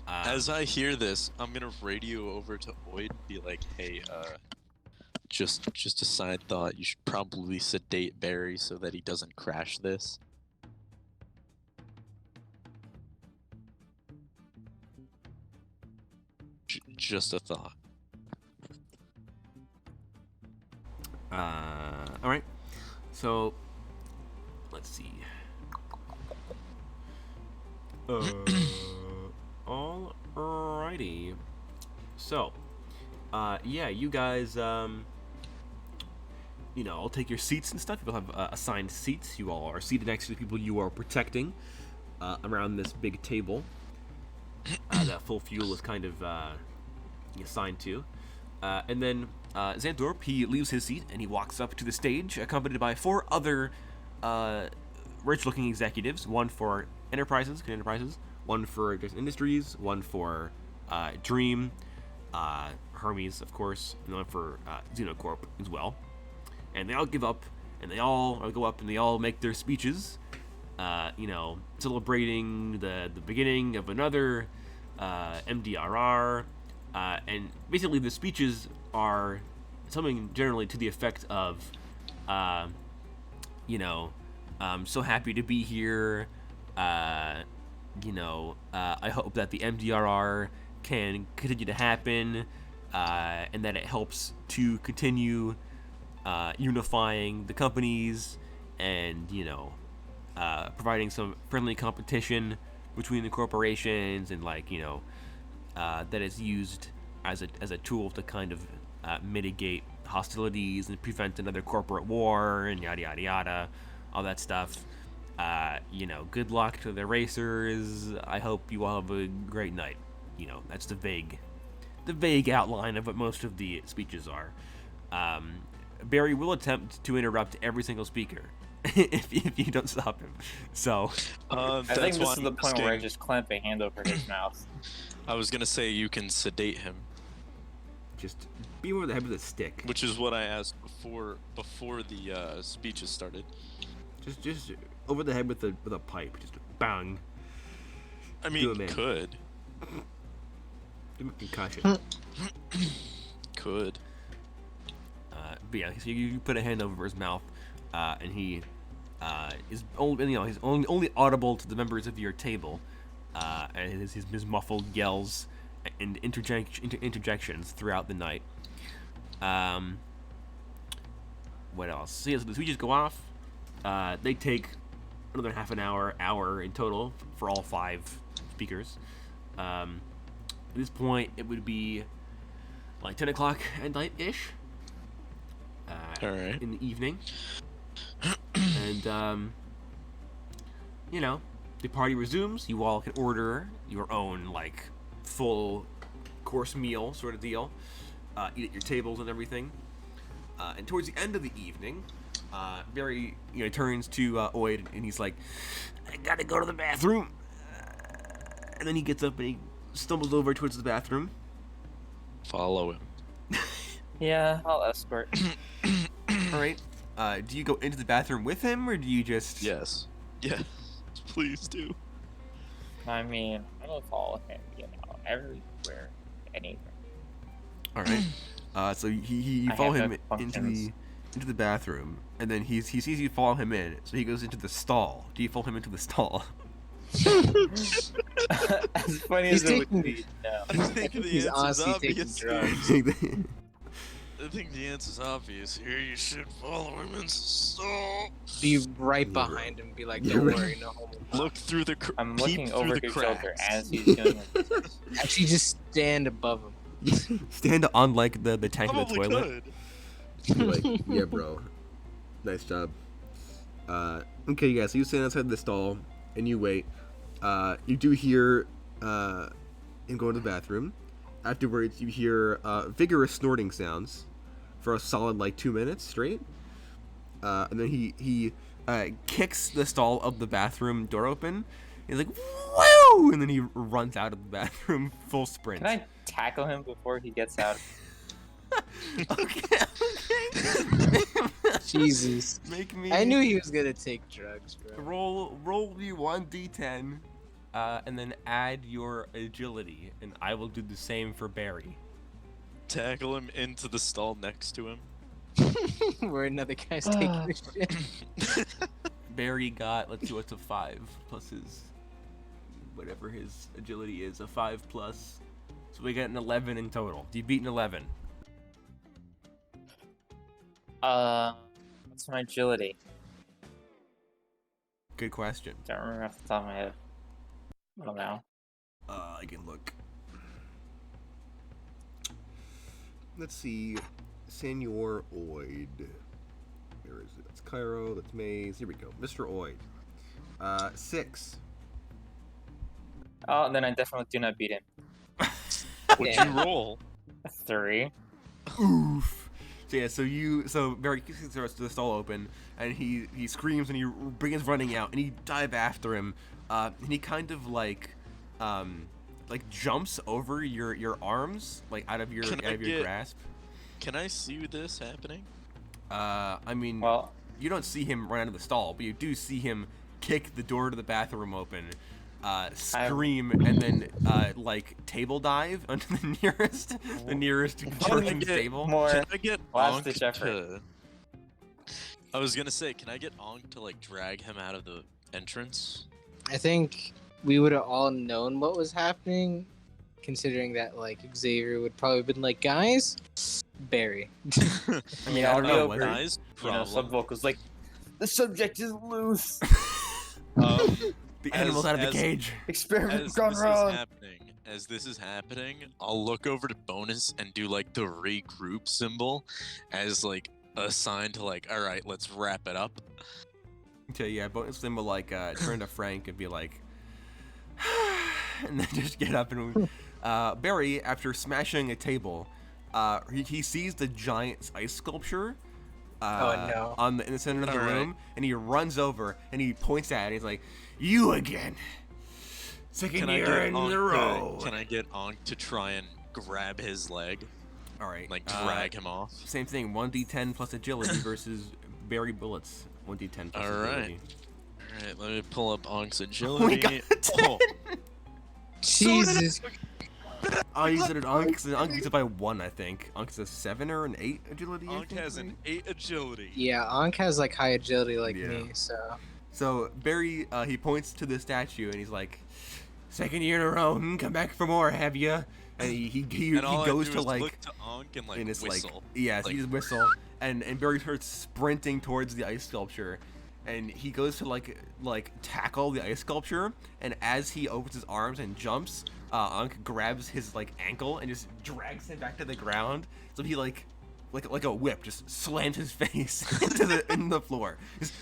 As I hear this, I'm gonna radio over to Oid and be like, "Hey, just a side thought. You should probably sedate Barry so that he doesn't crash this." Just a thought. All right. So let's see. Alrighty. So, yeah, you guys, I'll take your seats and stuff. You'll have assigned seats. You all are seated next to the people you are protecting around this big table that Full Fuel is kind of assigned to. And then Xanthorpe, he leaves his seat and he walks up to the stage, accompanied by 4 other rich-looking executives. One for Enterprises, one for Industries, one for Dream, Hermes, of course, and one for Xenocorp as well. and they all give up, and they all go up and they all make their speeches, celebrating the beginning of another MDRR, and basically the speeches are something generally to the effect of, so happy to be here. I hope that the MDRR can continue to happen, and that it helps to continue unifying the companies and, providing some friendly competition between the corporations, and that is used as a tool to kind of mitigate hostilities and prevent another corporate war and yada yada yada, all that stuff. Good luck to the racers. I hope you all have a great night. That's the vague outline of what most of the speeches are. Barry will attempt to interrupt every single speaker if you don't stop him. So I think this is the point where I just clamp a hand over his mouth. I was gonna say you can sedate him, just beat him over the head with a stick. which is what I asked before the speeches started. Just over the head with a pipe. Just bang. I Do mean, it, man. could. Give him a concussion. Could. But yeah, so you put a hand over his mouth, and he is only, he's only audible to the members of your table, and his muffled yells and interjections throughout the night. What else? So yeah, so the speeches go off. They take another half an hour in total for all 5 speakers. At this point, it would be like 10 o'clock at night-ish. All right. In the evening. And, the party resumes. You all can order your own, full course meal sort of deal. Eat at your tables and everything. And towards the end of the evening, Barry, turns to Oid, and he's like, I gotta go to the bathroom. And then he gets up and he stumbles over towards the bathroom. Follow him. Yeah, I'll escort. All right. Do you go into the bathroom with him, or do you just... Yes. Yes. Please do. I mean, I will follow him, everywhere, anywhere. All right. So you I follow have him no into functions. the bathroom, and then he sees you follow him in, so he goes into the stall. Do you follow him into the stall? As funny as it would be, no. I think the He's answer's honestly taking obvious. drugs. I think the answer's obvious here. You should follow him and stall. Be right Yeah, behind him. Be like, Yeah, don't right. worry, no homo. Look through the. I'm peep looking through over the his cracks. shoulder as he's doing it. Actually, just stand above him. Stand on the tank of the Probably toilet. could. Yeah, bro. Nice job. Okay, yeah. So you stand outside the stall and you wait. You do hear him go to the bathroom. Afterwards, you hear vigorous snorting sounds for a solid 2 minutes straight. And then he kicks the stall of the bathroom door open. He's like, "Woo!" And then he runs out of the bathroom full sprint. Can I tackle him before he gets out? Okay. Jesus. Make me. I knew he was gonna take drugs, bro. Roll you 1d10, and then add your agility, and I will do the same for Barry. Tackle him into the stall next to him. Where another guy's taking the shit. Barry got, let's see, what's a 5 plus his, whatever his agility is, a 5 plus. So we got an 11 in total. Do you beat an 11? What's my agility? Good question. Don't remember off the top of my head. I don't know. I can look. Let's see. Senor Oid. Where is it? That's Cairo. That's Maze. Here we go. Mr. Oid. 6. Oh, then I definitely do not beat him. Would Yeah. you roll? 3. Oof. So yeah, so Barry kicks the stall open, and he screams and he begins running out, and you dive after him, and he kind of jumps over your arms, out of your Can I get- grasp. Can I see this happening? I mean, Well, you don't see him run out of the stall, but you do see him kick the door to the bathroom open, scream, and then like table dive onto the nearest person's table. more Can I get last-ditch Onk effort. to... I was gonna say, can I get Onk to like drag him out of the entrance? I think we would have all known what was happening, considering that like Xavier would probably have been like, guys, Barry. I mean, I don't know. over, Guys, sub vocals like, the subject is loose. The animal's out of the cage. Experiment As gone this wrong. as this is happening, I'll look over to Bonus and do like the regroup symbol as like a sign to like, all right, let's wrap it up. Okay, yeah, Bonus Lim will like turn to Frank and be like, and then just get up and Barry, after smashing a table, he sees the giant ice sculpture no. in the center of the All right. room, and he runs over and he points at it. And he's like, "You again? Second Can I year get in a Onk row." can I get Onk to try and grab his leg, All right, like drag him off? Same thing. 1d10 plus agility versus Barry bullets. 1d10 plus All right. agility. All right, let me pull up Onk's Oh my agility. god! Jesus. Oh, you said it. Onk gets it by 1, I think. Onk's a 7 or an 8 agility. I Onk think, has an maybe? 8 agility. Yeah, Ankh has like high agility like Yeah. me, so. So Barry, he points to the statue and he's like, "Second year in a row, come back for more, have ya?" And he And all I goes do to is like, look to Onk and like and it's whistle. like, yeah, so Like- he just whistle, and Barry starts sprinting towards the ice sculpture, and he goes to like tackle the ice sculpture, and as he opens his arms and jumps, Ankh grabs his like ankle and just drags him back to the ground. So he like a whip just slams his face in the floor. Just,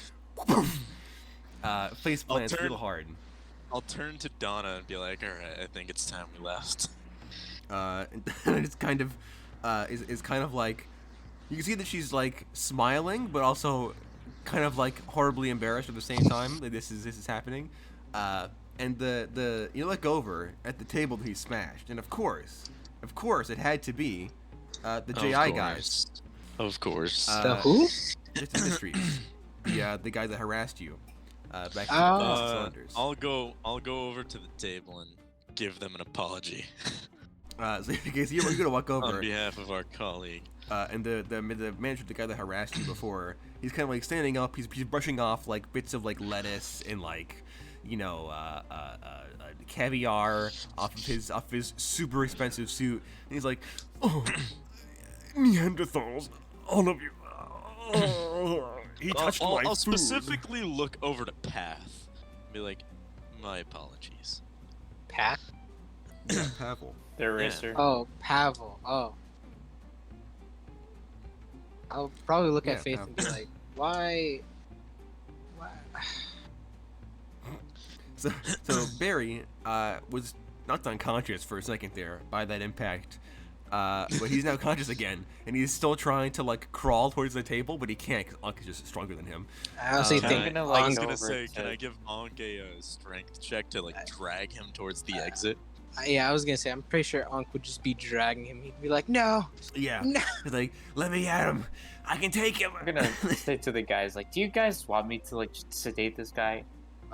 face plants turn- real hard. I'll turn to Donna and be like, all right, I think it's time we left. And it's kind of is kind of like, you can see that she's like smiling, but also kind of like horribly embarrassed at the same time that this is happening. And the you look over at the table that he smashed, and of course it had to be the JI guys. Of course. The who? Just Industries, the guy that harassed you back in Oh. the cylinders. I'll go over to the table and give them an apology So you're gonna walk on over. behalf of our colleague. And the manager, the guy that harassed you before, he's kind of like standing up. He's brushing off like bits of like lettuce and like, you know, caviar off of his super expensive suit. And he's like, "Oh, Neanderthals, all of you. Oh, he touched my I'll food." specifically look over to Path and be like, my apologies. Pat? Yeah, Pavel. The eraser. Oh, Pavel. Oh. I'll probably look Yeah, at Faith and be like, why? So Barry was knocked unconscious for a second there by that impact, but he's now conscious again, and he's still trying to like crawl towards the table, but he can't because Ankh is just stronger than him. I honestly Can I- think I'm gonna, like, I was go gonna over say, to- can I give Onk a strength check to like drag him towards the exit? yeah, I was gonna say I'm pretty sure Ankh would just be dragging him. He'd be like, no, Yeah, no. he's like, "Let me at him. I can take him." I'm gonna say to the guys, like, do you guys want me to like sedate this guy?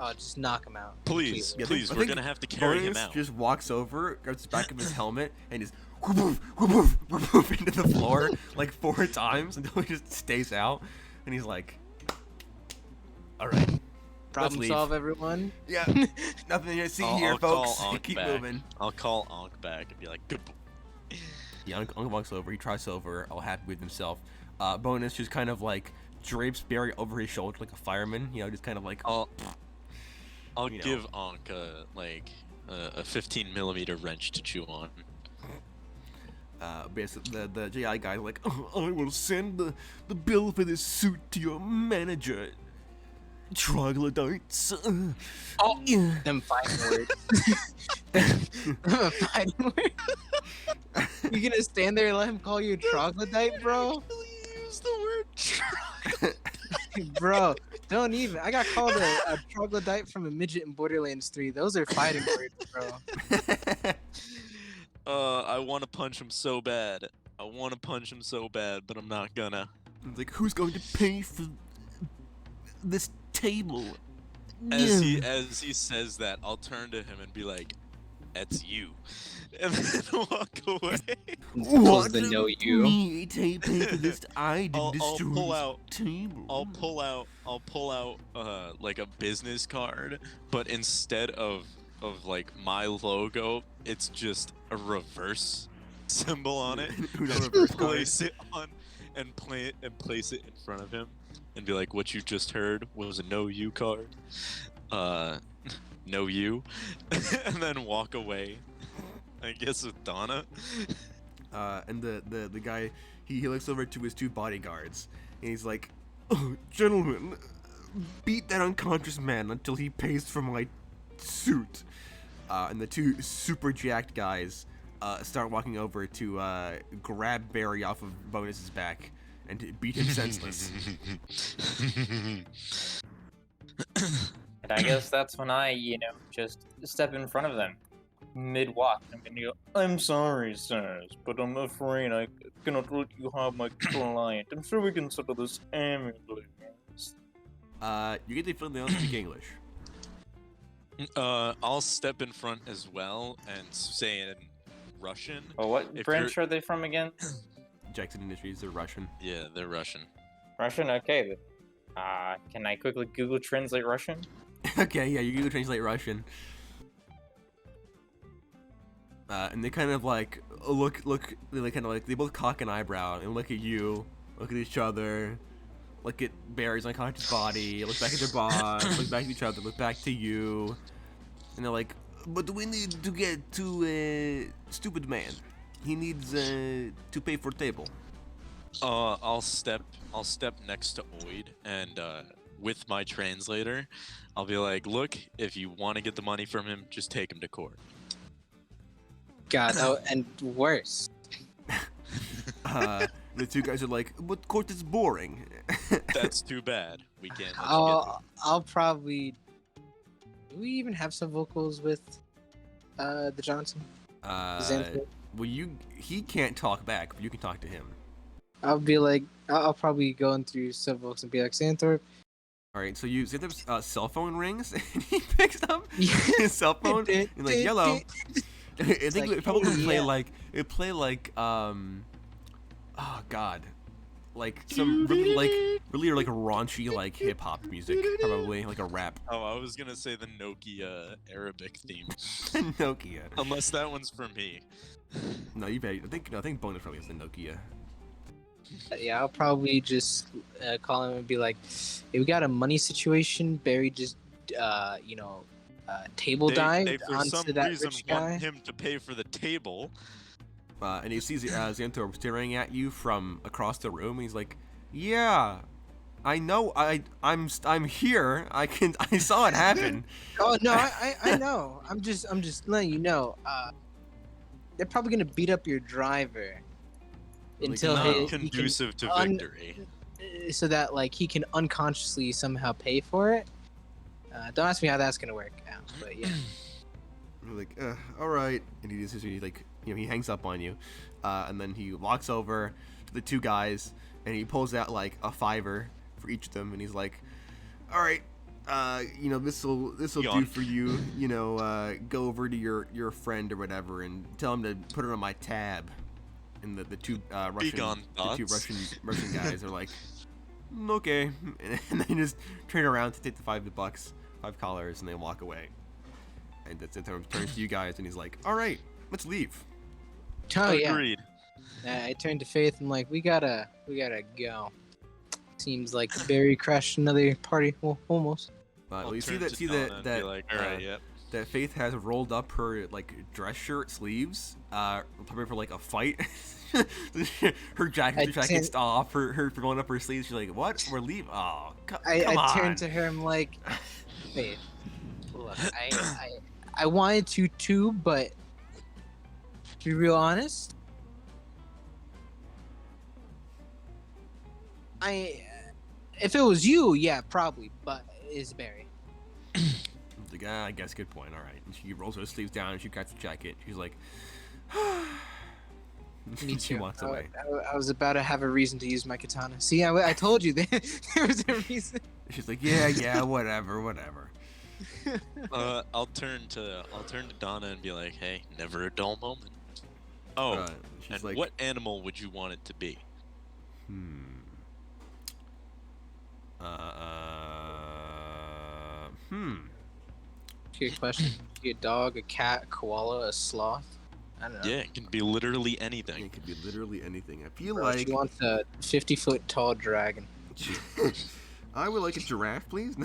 Oh, just knock him out. Please, Yeah, please, I we're think gonna have to carry him Bonus out. just walks over, grabs the back of his helmet, and just whoop, whoop, whoop, whoop, whoop into the floor like 4 times until he just stays out, and he's like, "All right, Problem leave. solve, everyone. yeah, nothing to see I'll- here, I'll call folks. Ankh Keep back. moving." I'll call Onk back and be like, good boy. Yeah, Ankh walks over. He tries over, all happy with himself. Bonus just kind of like drapes Barry over his shoulder like a fireman, you know, just kind of like, I'll You know. give Onk a 15 millimeter wrench to chew on. basically the JI guy like, "Oh, I will send the bill for this suit to your manager, troglodytes." Oh, Yeah. them fighting words. Them fighting words. You gonna stand there and let him call you a troglodyte, bro? Use the word Bro, don't even. I got called a troglodyte from a midget in Borderlands 3. Those are fighting words, bro. I want to punch him so bad. But I'm not gonna. It's like, who's going to pay for this table? As he says that, I'll turn to him and be like, "That's you," and then walk away. Pulls the no you. Me to pay for this? I didn't I'll destroy pull this out- table. I'll pull out like a business card, but instead of like my logo, it's just a reverse symbol on it. Uno And reverse card. place it on and place it in front of him and be like, "What you just heard was a no you card. No you," and then walk away. I guess with Donna. And the guy, he looks over to his two bodyguards, and he's like, "Oh, gentlemen, beat that unconscious man until he pays for my suit." And the two super jacked guys start walking over to grab Barry off of Bonus's back and to beat him senseless. And I guess that's when I, just step in front of them mid-walk. I'm gonna go, "I'm sorry, sirs, but I'm afraid I cannot let you have my client. I'm sure we can settle this amicably." You get the feeling they don't speak English. I'll step in front as well and say in Russian. Well, what If branch are they from again? Jackson Industries, they're Russian. Yeah, they're Russian. Russian? Okay. Then. Can I quickly Google translate Russian? Okay, yeah, you can translate Russian. And they kind of like look. They kind of like they both cock an eyebrow and look at you, look at each other, look at Barry's unconscious body, look back at their boss, look back at each other, look back to you, and they're like, "But we need to get to stupid man. He needs to pay for table." I'll step next to Oid and with my translator, I'll be like, "Look, if you want to get the money from him, just take him to court." God, oh, and worse. The two guys are like, "But court is boring." That's too bad. We can't let you get I'll probably. Do we even have some vocals with the Johnson? Xanthor? Well, he can't talk back, but you can talk to him. I'll be like, I'll probably go in through some vocals and be like, Xanthor. All right, so Xanthor's cell phone rings, and he picks up his cell phone and like, "Yellow." I think like, it probably "Hey, play yeah." like oh god, like some really raunchy like hip hop music, probably like a rap. Oh, I was gonna say the Nokia Arabic theme. Nokia. Unless that one's for me. No, you bet. I think Bonus probably has the Nokia. Yeah, I'll probably just call him and be like, "Hey, we got a money situation. Barry just, table They dived for onto some that reason rich guy." want him to pay for the table. And he sees Xanthor staring at you from across the room. And he's like, "Yeah, I know. I'm here. I saw it happen." Oh no, I know. I'm just letting you know. They're probably gonna beat up your driver until Not he conducive to can victory. so that like he can unconsciously somehow pay for it. Don't ask me how that's gonna work out, but yeah. You're like, "All right," and he hangs up on you, and then he walks over to the two guys, and he pulls out like a $5 for each of them, and he's like, "All right, this'll do for you. Go over to your friend or whatever, and tell him to put it on my tab." And the two Russian guys are like, "Okay," and they just turn around to take the $5, $5, and they walk away. And that's it. Turns to you guys, and he's like, "All right, let's leave." Oh yeah. Agreed. I turned to Faith. I'm like, we gotta go. Seems like Barry crashed another party. Well, almost. I'll You see turn to Donna and be that like, "All right, yep." that Faith has rolled up her like dress shirt sleeves, probably for like a fight. her jacket's off. Her rolling up her sleeves. She's like, "What? We're leaving? Oh, come on!" I turned to her. I'm like, Faith, look, I wanted to too, but to be real honest, if it was you, yeah, probably, but it's Barry. Like, I guess, good point. All right. And she rolls her sleeves down and she cuts the jacket. She's like, Me She too. walks away. I was about to have a reason to use my katana. See, I told you there was a reason. She's like, yeah, whatever. I'll turn to Donna and be like, "Hey, never a dull moment." Oh, She's and like, what animal would you want it to be? Good question. Be a dog, a cat, a koala, a sloth. I don't know. Yeah, it can be literally It anything. could be literally anything. I feel Bro, like she wants a 50-foot tall dragon. I would like a giraffe, please.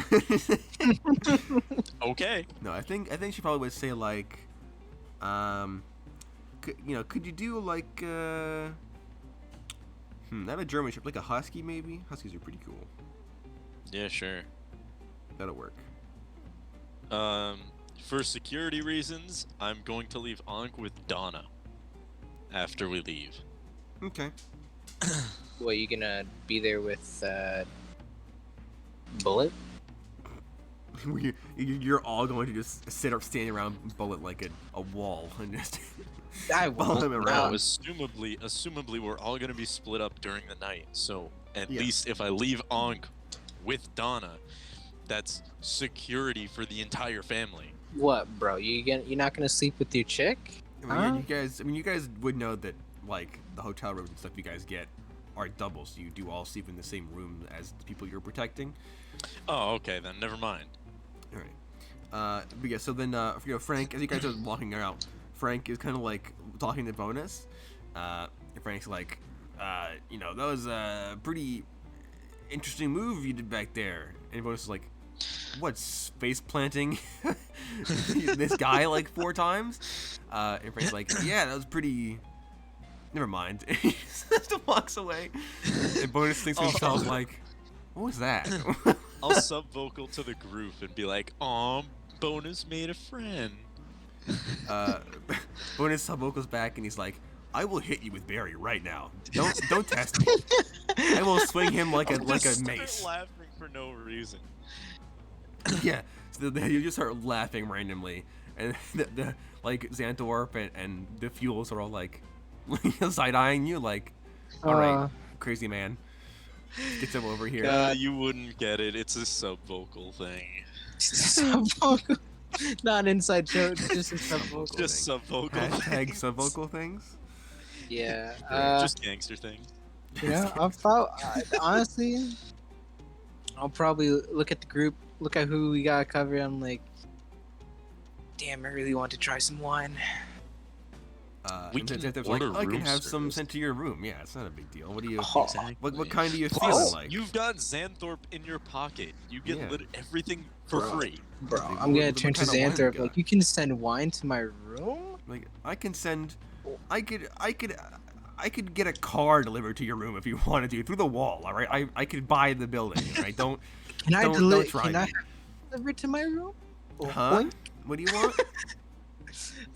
Okay. No, I think she probably would say like, could you do like not a German Shepherd, like a husky maybe? Huskies are pretty cool. Yeah, sure. That'll work. For security reasons, I'm going to leave Ankh with Donna after we leave. Okay. What, you gonna be there with Bullet? You're all going to just sit up, standing around Bullet like a wall and just I follow him won't. around. Assumably, we're all gonna be split up during the night. So at Yeah. least if I leave Ankh with Donna, that's security for the entire family. What, bro? You're not gonna sleep with your chick? I mean, you guys would know that like the hotel rooms and stuff you guys get are doubles. So you do all sleep in the same room as the people you're protecting. Oh, okay then. Never mind. All right. But yeah, so then Frank, as you guys are walking out, Frank is kind of like talking to Bonus. And Frank's like, that was a pretty interesting move you did back there. And Bonus is like, what, space planting this guy like 4 times? And Frank's like, yeah, that was pretty. Never mind. He just walks away. And Bonus thinks to himself like, what was that? I'll sub-vocal to the group and be like, "Aw, Bonus made a friend." Bonus sub-vocals back and he's like, I will hit you with Barry right now. Don't test me. I will swing him like a mace. Laughing for no reason. Yeah. So you just start laughing randomly, and the like Xanthorpe and the Fuels are all like side-eyeing you like, all right, crazy man. Get him over here. You wouldn't get it. It's a sub-vocal thing. Sub-vocal. Not an inside joke, just a sub-vocal. Just sub-vocal. Hashtag sub-vocal things. Yeah. Just gangster things. Honestly, I'll probably look at the group, look at who we got covered. I'm like, damn, I really want to try some wine. We can order I can room have some service. sent to your room. Yeah, it's not a big deal. What do you? Exactly. What kind are you Plus, feeling like? You've got Xanthorpe in your pocket. You get everything for free. Bro, Like, I'm gonna what turn to kind of wine you Xanthorpe. got? Like, you can send wine to my room? Like I can send. I could get a car delivered to your room if you wanted to through the wall. All right, I could buy the building. All right, don't. Can I don't try Can me. I deliver to my room? Huh? Boink. What do you want?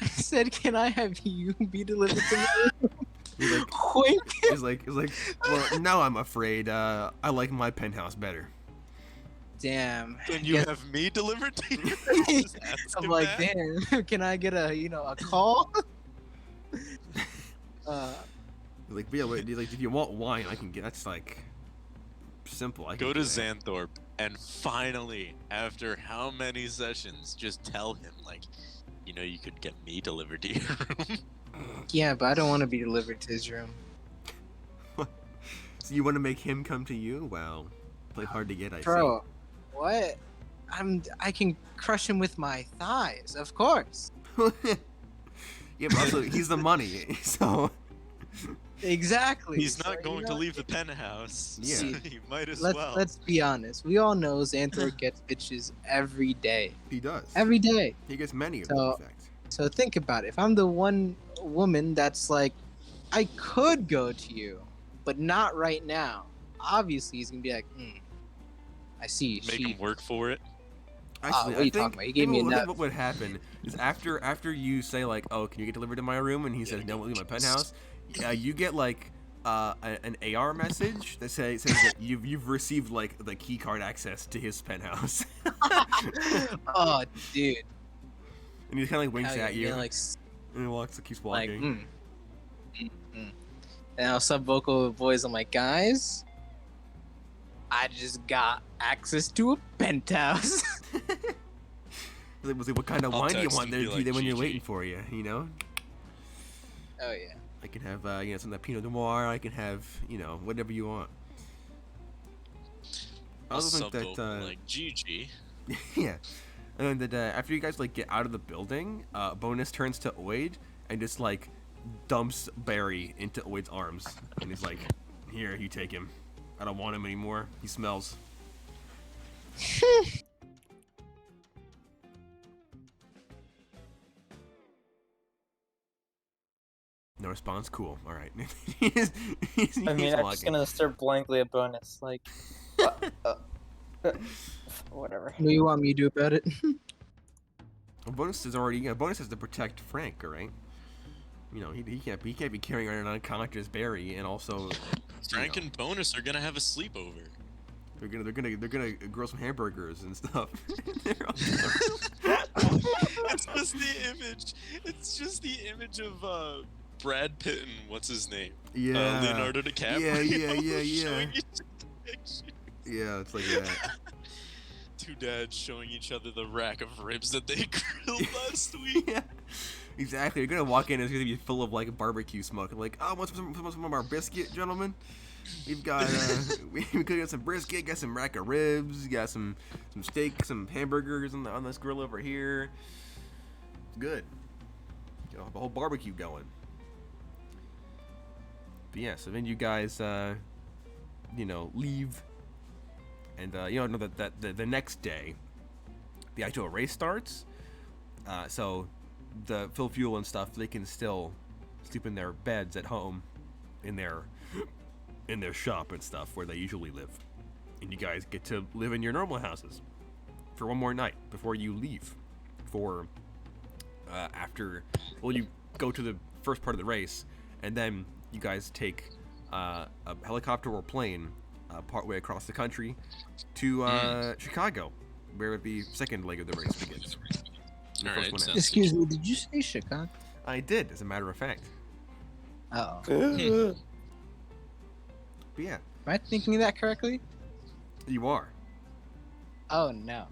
I said, can I have you be delivered to my room? He's like, Boink. he's like, well, now I'm afraid I like my penthouse better. Damn. Then you Yes. have me delivered to you. Just ask I'm him like, that. damn. Can I get a call? He's like, but yeah, wait, like if you want wine, I can get. That's like simple. I can Go to do that. Xanthorpe and finally, after how many sessions, just tell him like, you could get me delivered to your room. Yeah, but I don't want to be delivered to his room. So you want to make him come to you? Wow, play hard to get. I Bro, what? I can crush him with my thighs, of course. see. Yeah, but also he's the money, so. Exactly. He's So, not going to leave the penthouse. Yeah. So you might as Let's well. let's be honest. We all know Xanthorpe gets bitches every day. He does. Every day. He gets many of So- them, in fact. So think about it. If I'm the one woman that's like, I could go to you, but not right now. Obviously, he's gonna be like, I see. Make him work for it. Actually, what are you talking about? He gave me a nut. What would happen is after you say like, oh, can you get delivered to my room? And he says, no, we'll leave my penthouse. You get like an AR message that says that you've received like the key card access to his penthouse. Oh, dude. And he kind of like winks Hell yeah, at you, like, and he keeps like, walking. And I'll sub vocal voice. I'm like, guys, I just got access to a penthouse. It was like, what kind of I'll wine do you text want and there be like, when you're GG. waiting for you? You know, Oh yeah. I can have some of that Pinot Noir. I can have whatever you want. I I'll also think sub that like GG. yeah, and then that after you guys like get out of the building, Bonus turns to Oid and just like dumps Barry into Oid's arms, and he's like, "Here, you take him. I don't want him anymore. He smells." No response. Cool. All right. he's I mean, I'm just walking. gonna stare blankly at Bonus, like, whatever. What do you want me to do about it? Well, Bonus is already. Bonus has to protect Frank, all right? He can't be carrying around an unconscious Barry, and also Frank and Bonus are gonna have a sleepover. they're gonna grill some hamburgers and stuff. It's just the image. It's just the image of Brad Pitt and what's his name? Yeah. Leonardo DiCaprio. Yeah. Showing each other pictures. Yeah, it's like that. Two dads showing each other the rack of ribs that they grilled last week. Yeah. Exactly. You're gonna walk in and it's gonna be full of like barbecue smoke. Like, oh, want some of our brisket, gentlemen? We've got we got some brisket, got some rack of ribs, got some steak, some hamburgers on this grill over here. It's good. Got a whole barbecue going. But yeah, so then you guys leave, and know that the next day the actual race starts. So the Fyul Fuel and stuff, they can still sleep in their beds at home, in their shop and stuff where they usually live, and you guys get to live in your normal houses for one more night before you leave for you go to the first part of the race, and then you guys take a helicopter or plane partway across the country to Chicago, where the second leg of the race begins. The All first right, one sounds ends. Excuse me, did you say Chicago? I did, as a matter of fact. Oh. But yeah, Am I thinking that correctly? you are. Oh no.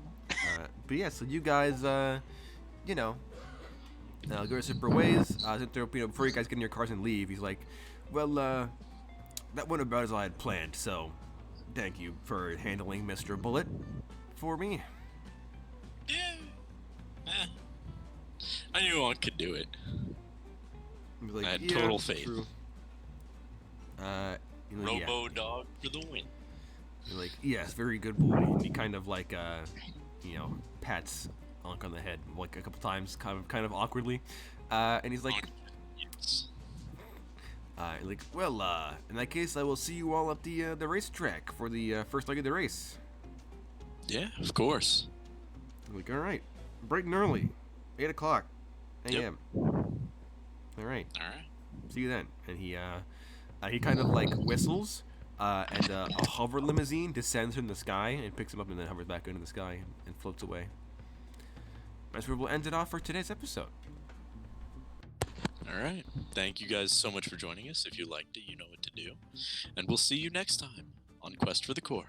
But yeah, so you guys, go your separate ways. Before you guys get in your cars and leave, he's like, well, that went about as I had planned, so thank you for handling Mr. Bullet for me. Yeah. I knew one could do it. He's like, I had yeah, total faith. True. Robo dog for the win. You're like, yes, very good boy. And he kind of like, pats Ankh on the head like a couple times, kind of awkwardly, and he's like, Yes. like, well, in that case, I will see you all at the racetrack for the first leg of the race. Yeah, of course. I'm like, all right, bright and early, 8 o'clock a.m. All right, see you then. And he kind of like whistles, and a hover limousine descends from the sky and picks him up and then hovers back into the sky and floats away. That's where we'll end it off for today's episode. All right. Thank you guys so much for joining us. If you liked it, you know what to do. And we'll see you next time on Quest for the Core.